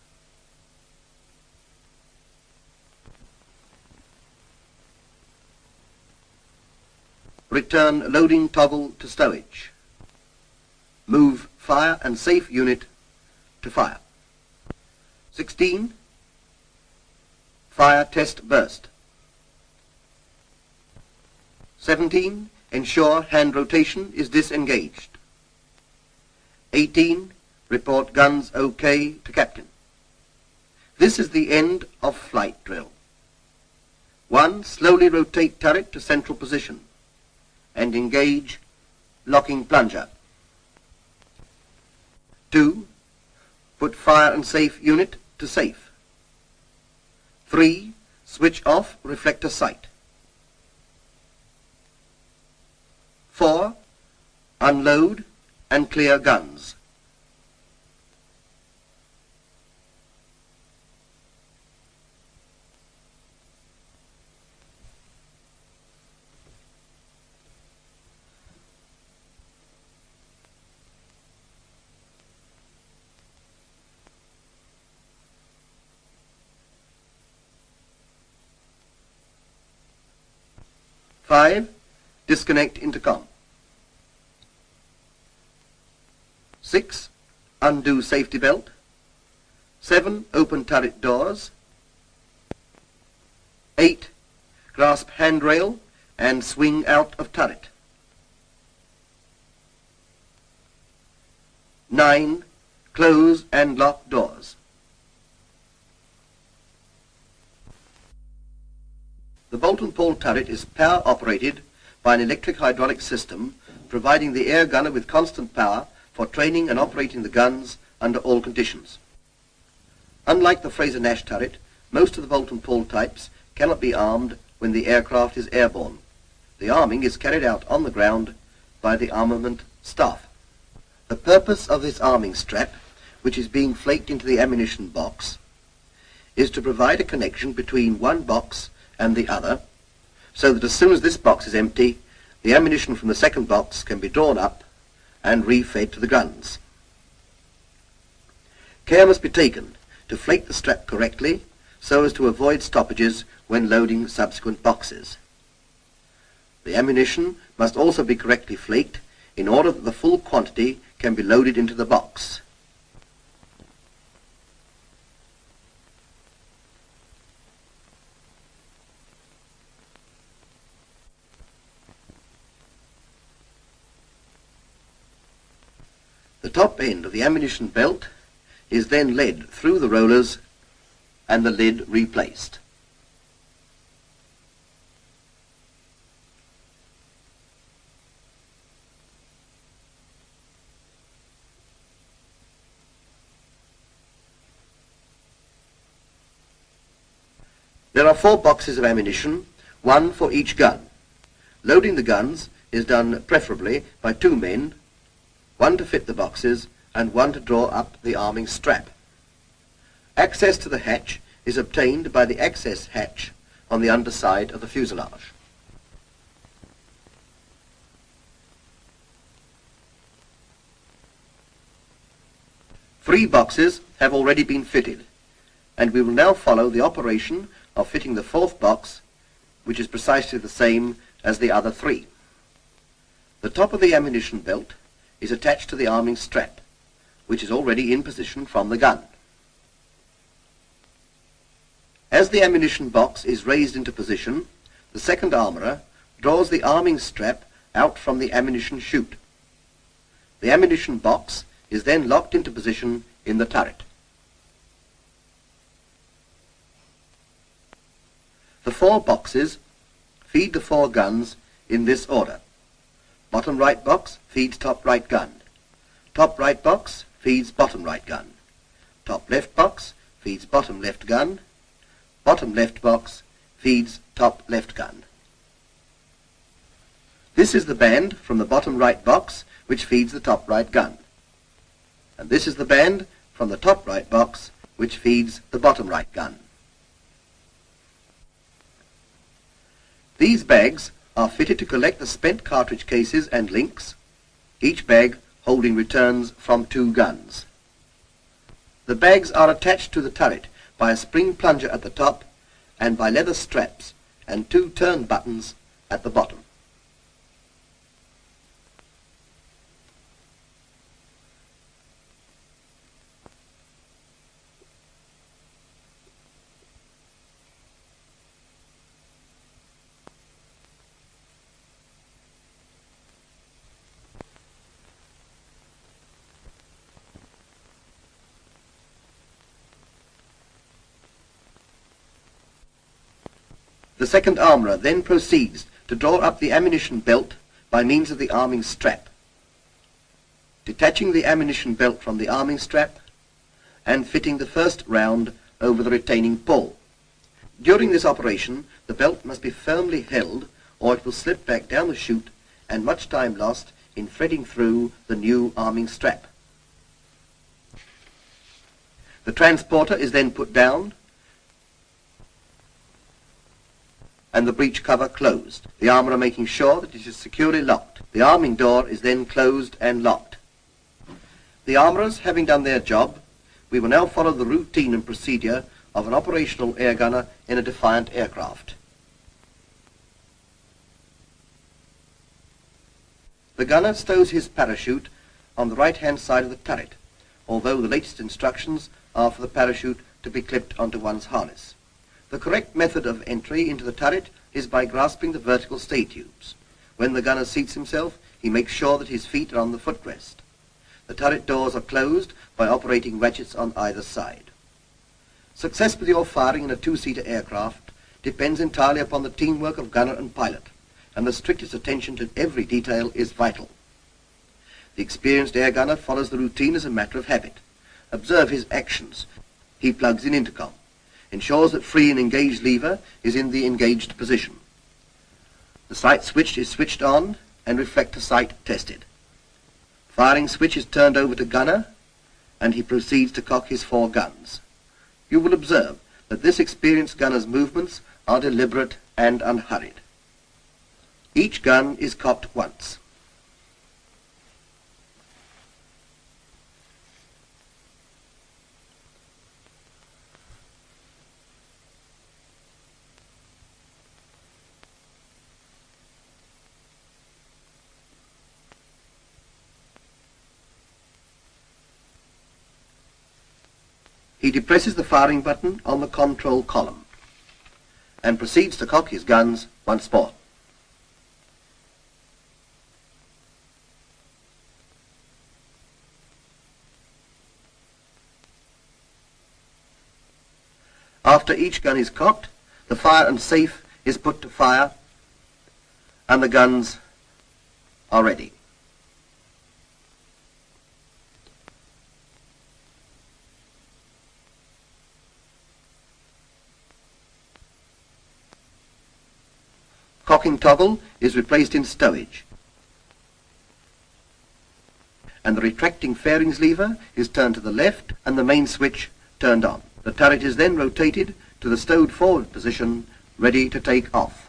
Return loading toggle to stowage. Move fire and safe unit to fire. 16. Fire test burst. 17. Ensure hand rotation is disengaged. 18. Report guns OK to captain. This is the end of flight drill. 1. Slowly rotate turret to central position and engage locking plunger. 2. Put fire and safe unit to safe. 3. Switch off reflector sight. 4. Unload and clear guns. Five, disconnect intercom. 6, undo safety belt. 7, open turret doors. 8, grasp handrail and swing out of turret. 9, close and lock doors. The bolt and pole turret is power operated by an electric hydraulic system providing the air gunner with constant power for training and operating the guns under all conditions. Unlike the Fraser-Nash turret, most of the bolt and pole types cannot be armed when the aircraft is airborne. The arming is carried out on the ground by the armament staff. The purpose of this arming strap, which is being flaked into the ammunition box, is to provide a connection between one box and the other, so that as soon as this box is empty, the ammunition from the second box can be drawn up and refed to the guns. Care must be taken to flake the strap correctly so as to avoid stoppages when loading subsequent boxes. The ammunition must also be correctly flaked in order that the full quantity can be loaded into the box. The top end of the ammunition belt is then led through the rollers and the lid replaced. There are 4 boxes of ammunition, 1 for each gun. Loading the guns is done preferably by 2 men, 1 to fit the boxes and 1 to draw up the arming strap. Access to the hatch is obtained by the access hatch on the underside of the fuselage. Three boxes have already been fitted, and we will now follow the operation of fitting the 4th box, which is precisely the same as the other 3. The top of the ammunition belt is attached to the arming strap, which is already in position from the gun. As the ammunition box is raised into position, the second armourer draws the arming strap out from the ammunition chute. The ammunition box is then locked into position in the turret. The 4 boxes feed the 4 guns in this order. Bottom right box feeds top right gun. Top right box feeds bottom right gun. Top left box feeds bottom left gun. Bottom left box feeds top left gun. This is the band from the bottom right box which feeds the top right gun. And this is the band from the top right box which feeds the bottom right gun. These bags are fitted to collect the spent cartridge cases and links, each bag holding returns from 2 guns. The bags are attached to the turret by a spring plunger at the top and by leather straps and 2 turn buttons at the bottom. The second armourer then proceeds to draw up the ammunition belt by means of the arming strap, detaching the ammunition belt from the arming strap and fitting the first round over the retaining pull. During this operation, the belt must be firmly held or it will slip back down the chute and much time lost in threading through the new arming strap. The transporter is then put down and the breech cover closed, the armourer making sure that it is securely locked. The arming door is then closed and locked. The armourers having done their job, we will now follow the routine and procedure of an operational air gunner in a Defiant aircraft. The gunner stows his parachute on the right-hand side of the turret, although the latest instructions are for the parachute to be clipped onto one's harness. The correct method of entry into the turret is by grasping the vertical stay tubes. When the gunner seats himself, he makes sure that his feet are on the footrest. The turret doors are closed by operating ratchets on either side. Success with your firing in a 2-seater aircraft depends entirely upon the teamwork of gunner and pilot, and the strictest attention to every detail is vital. The experienced air gunner follows the routine as a matter of habit. Observe his actions. He plugs in intercom, ensures that free and engaged lever is in the engaged position. The sight switch is switched on and reflector sight tested. Firing switch is turned over to gunner and he proceeds to cock his 4 guns. You will observe that this experienced gunner's movements are deliberate and unhurried. Each gun is cocked once. He depresses the firing button on the control column and proceeds to cock his guns once more. After each gun is cocked, the fire and safe is put to fire and the guns are ready. Cocking toggle is replaced in stowage, and the retracting fairings lever is turned to the left and the main switch turned on. The turret is then rotated to the stowed forward position, ready to take off.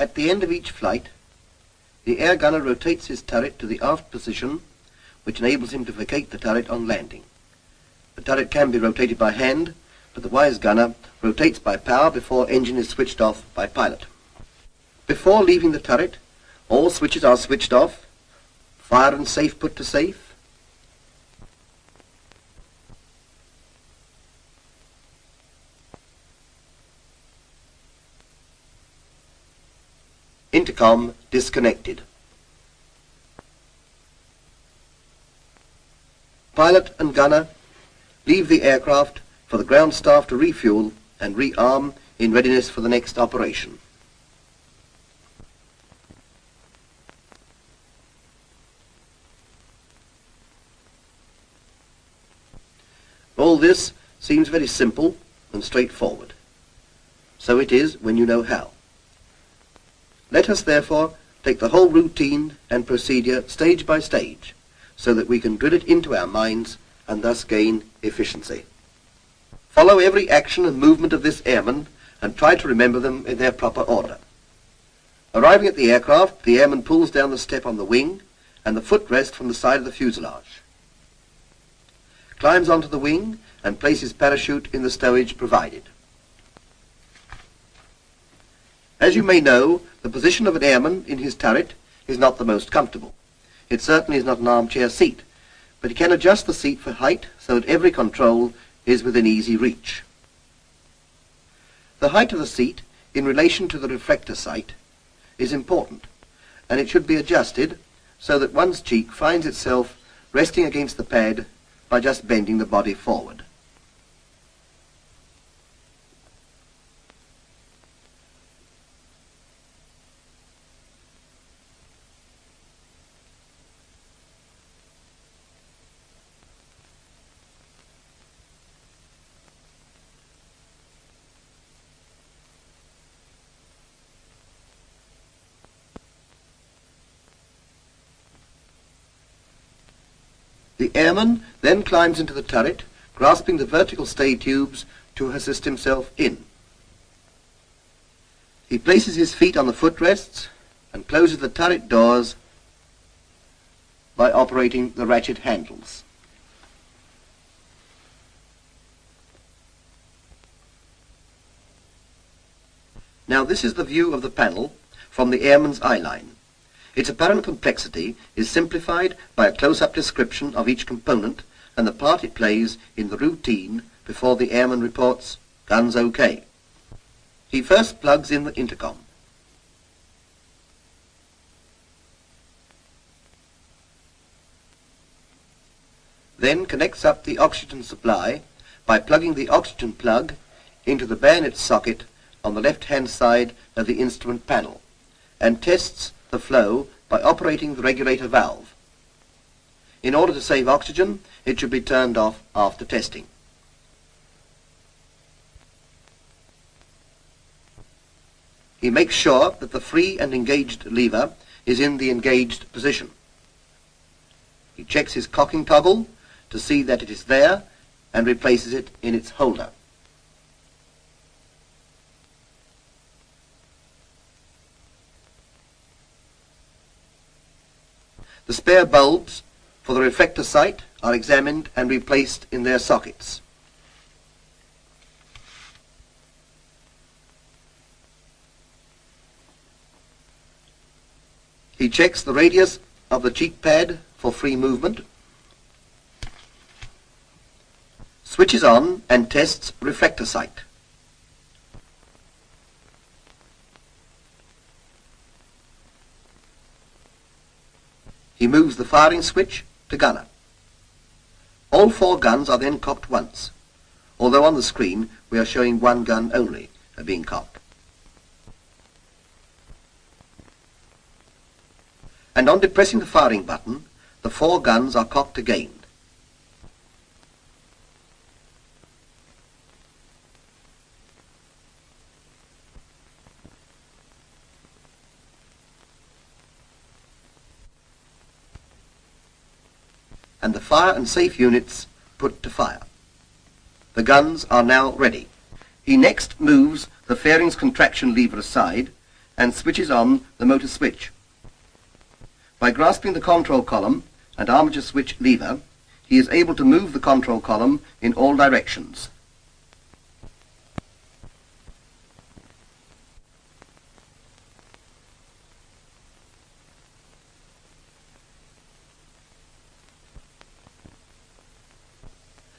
At the end of each flight, the air gunner rotates his turret to the aft position which enables him to vacate the turret on landing. The turret can be rotated by hand, but the wise gunner rotates by power before engine is switched off by pilot. Before leaving the turret, all switches are switched off, fire and safe put to safe, intercom disconnected. Pilot and gunner leave the aircraft for the ground staff to refuel and rearm in readiness for the next operation. All this seems very simple and straightforward. So it is when you know how. Let us therefore take the whole routine and procedure stage by stage, so that we can drill it into our minds and thus gain efficiency. Follow every action and movement of this airman and try to remember them in their proper order. Arriving at the aircraft, the airman pulls down the step on the wing and the footrest from the side of the fuselage. Climbs onto the wing and places parachute in the stowage provided. As you may know, the position of an airman in his turret is not the most comfortable. It certainly is not an armchair seat, but he can adjust the seat for height so that every control is within easy reach. The height of the seat in relation to the reflector sight is important, and it should be adjusted so that one's cheek finds itself resting against the pad by just bending the body forward. The airman then climbs into the turret, grasping the vertical stay tubes to assist himself in. He places his feet on the footrests and closes the turret doors by operating the ratchet handles. Now this is the view of the panel from the airman's eye line. Its apparent complexity is simplified by a close-up description of each component and the part it plays in the routine before the airman reports, "Guns OK." He first plugs in the intercom. Then connects up the oxygen supply by plugging the oxygen plug into the bayonet socket on the left-hand side of the instrument panel and tests the flow by operating the regulator valve. In order to save oxygen, it should be turned off after testing. He makes sure that the free and engaged lever is in the engaged position. He checks his cocking toggle to see that it is there and replaces it in its holder. The spare bulbs for the reflector sight are examined and replaced in their sockets. He checks the radius of the cheek pad for free movement, switches on and tests reflector sight. He moves the firing switch to gunner. All 4 guns are then cocked once, although on the screen we are showing 1 gun only being cocked. And on depressing the firing button, the 4 guns are cocked again. And the fire and safe units put to fire. The guns are now ready. He next moves the fairings contraction lever aside and switches on the motor switch. By grasping the control column and armature switch lever, he is able to move the control column in all directions.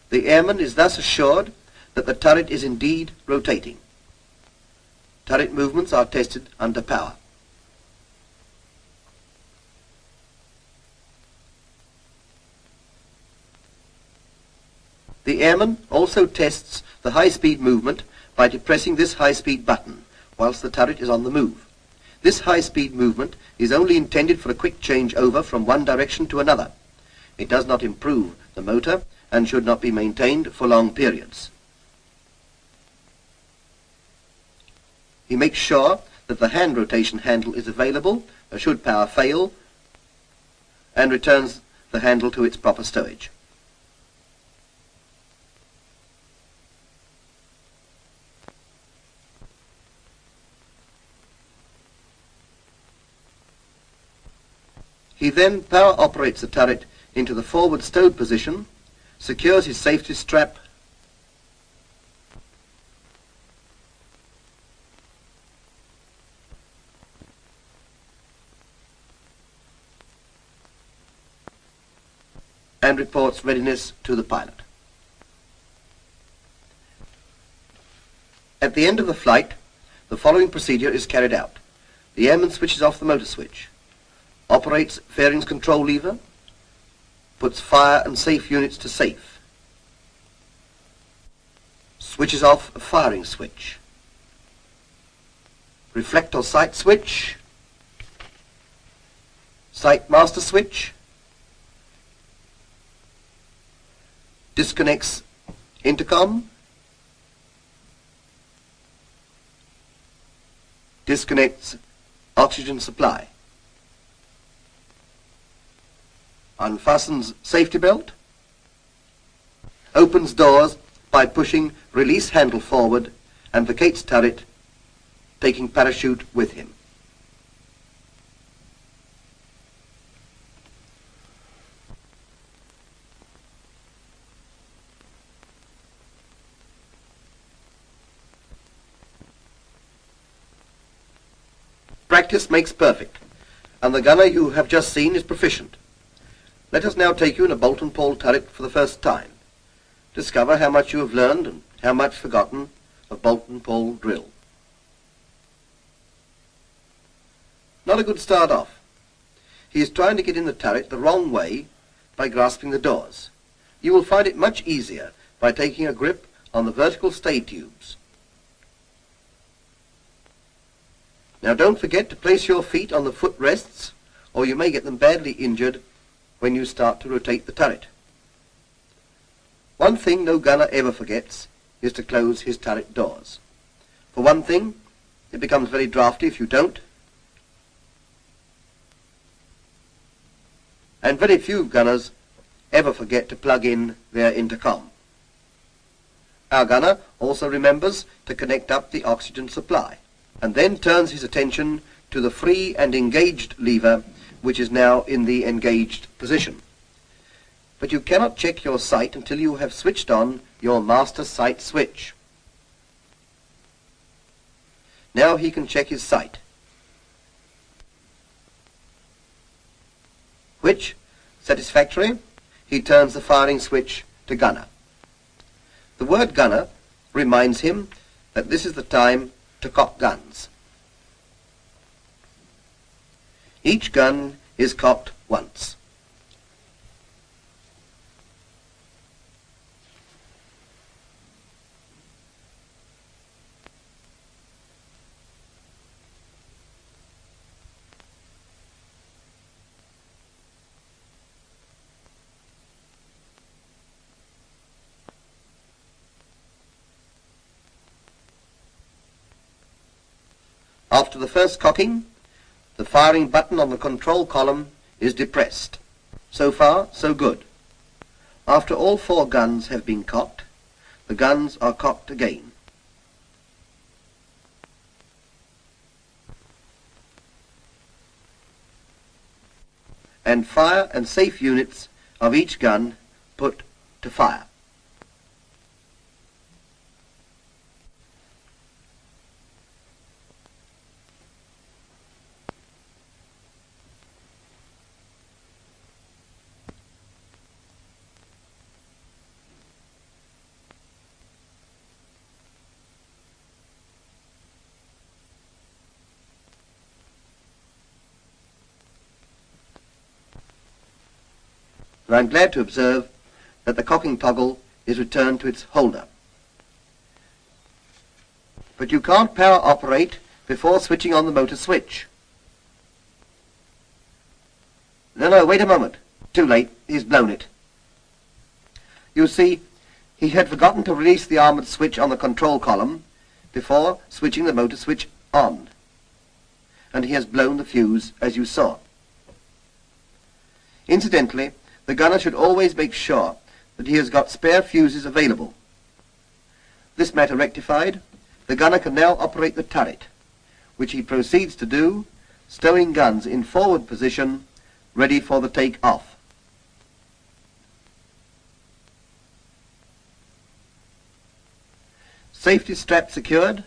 The airman is thus assured that the turret is indeed rotating. Turret movements are tested under power. The airman also tests the high-speed movement by depressing this high-speed button whilst the turret is on the move. This high-speed movement is only intended for a quick change over from one direction to another. It does not improve the motor and should not be maintained for long periods. He makes sure that the hand rotation handle is available should power fail, and returns the handle to its proper stowage. He then power operates the turret into the forward stowed position, secures his safety strap, and reports readiness to the pilot. At the end of the flight, the following procedure is carried out. The airman switches off the motor switch, operates fairings control lever, puts fire and safe units to safe, switches off a firing switch, reflector sight switch, sight master switch, disconnects intercom, disconnects oxygen supply, unfastens safety belt, opens doors by pushing release handle forward, and vacates turret, taking parachute with him. Practice makes perfect, and the gunner you have just seen is proficient. Let us now take you in a bolt and pole turret for the first time. Discover how much you have learned and how much forgotten of bolt and pole drill. Not a good start off. He is trying to get in the turret the wrong way by grasping the doors. You will find it much easier by taking a grip on the vertical stay tubes. Now don't forget to place your feet on the footrests, or you may get them badly injured when you start to rotate the turret. One thing no gunner ever forgets is to close his turret doors. For one thing, it becomes very drafty if you don't, and very few gunners ever forget to plug in their intercom. Our gunner also remembers to connect up the oxygen supply, and then turns his attention to the free and engaged lever, which is now in the engaged position. But you cannot check your sight until you have switched on your master sight switch. Now he can check his sight, which, satisfactory, he turns the firing switch to gunner. The word gunner reminds him that this is the time to cock guns. Each gun is cocked once. After the first cocking, the firing button on the control column is depressed. So far, so good. After all 4 guns have been cocked, the guns are cocked again. and fire and safe units of each gun put to fire. And I'm glad to observe that the cocking toggle is returned to its holder. But you can't power operate before switching on the motor switch. No, wait a moment. Too late. He's blown it. You see, he had forgotten to release the armoured switch on the control column before switching the motor switch on. And he has blown the fuse, as you saw. Incidentally, the gunner should always make sure that he has got spare fuses available. This matter rectified, the gunner can now operate the turret, which he proceeds to do, stowing guns in forward position, ready for the take-off. Safety strap secured.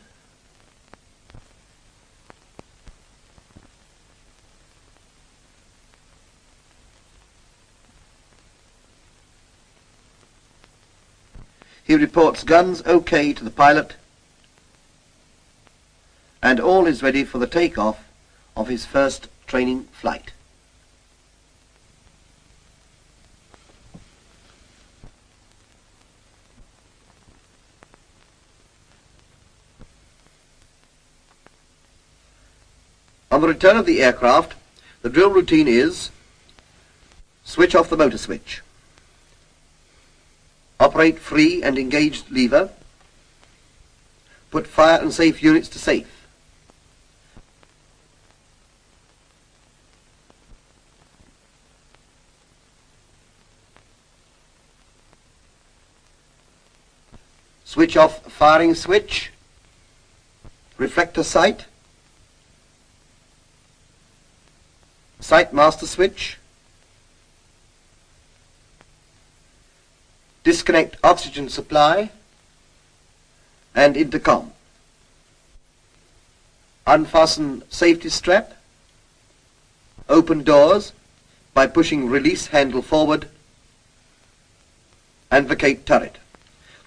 He reports guns OK to the pilot, and all is ready for the take-off of his first training flight. On the return of the aircraft, the drill routine is switch off the motor switch. Operate free and engaged lever. Put fire and safe units to safe. Switch off firing switch. Reflector sight. Sight master switch. Disconnect oxygen supply and intercom. Unfasten safety strap. Open doors by pushing release handle forward and vacate turret.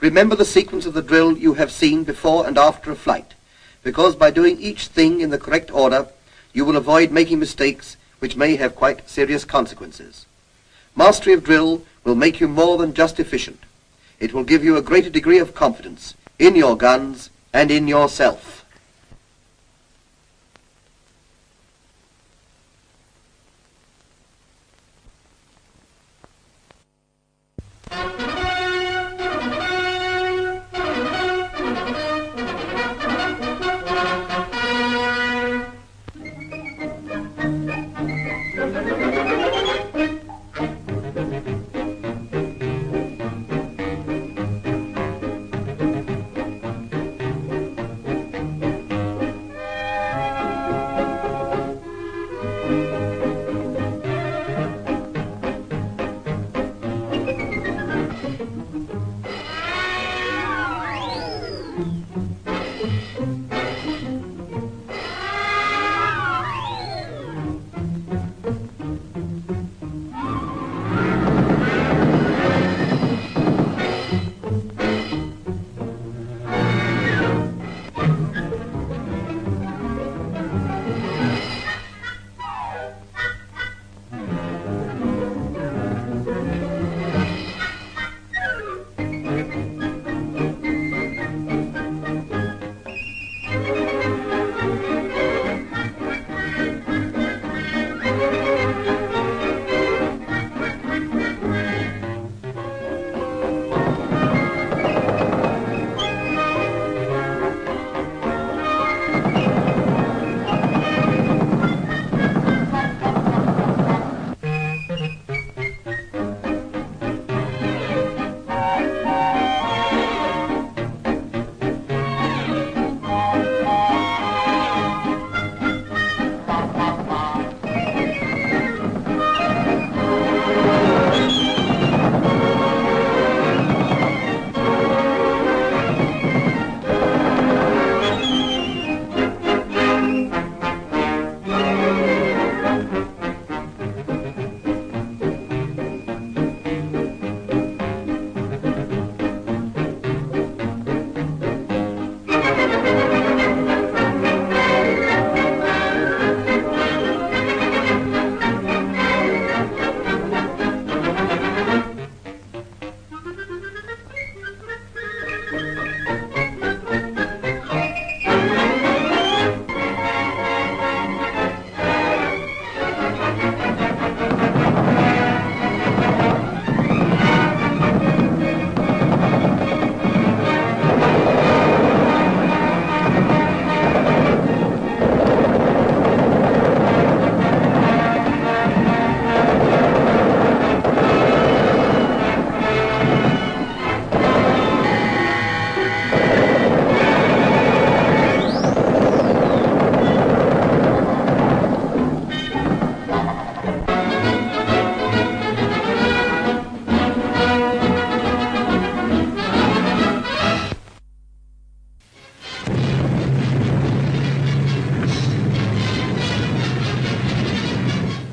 Remember the sequence of the drill you have seen before and after a flight, because by doing each thing in the correct order you will avoid making mistakes which may have quite serious consequences. Mastery of drill will make you more than just efficient. It will give you a greater degree of confidence in your guns and in yourself.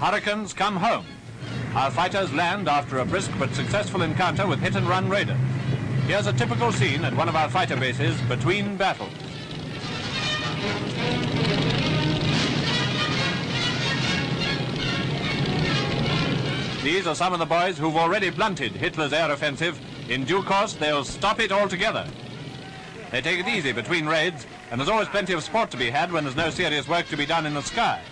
Hurricanes come home. Our fighters land after a brisk but successful encounter with hit-and-run raiders. Here's a typical scene at one of our fighter bases between battles. These are some of the boys who've already blunted Hitler's air offensive. In due course, they'll stop it altogether. They take it easy between raids, and there's always plenty of sport to be had when there's no serious work to be done in the sky.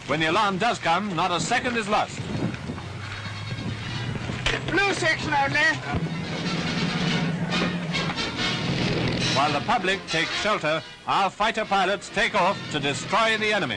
When the alarm does come, not a second is lost. Blue section only. While the public takes shelter, our fighter pilots take off to destroy the enemy.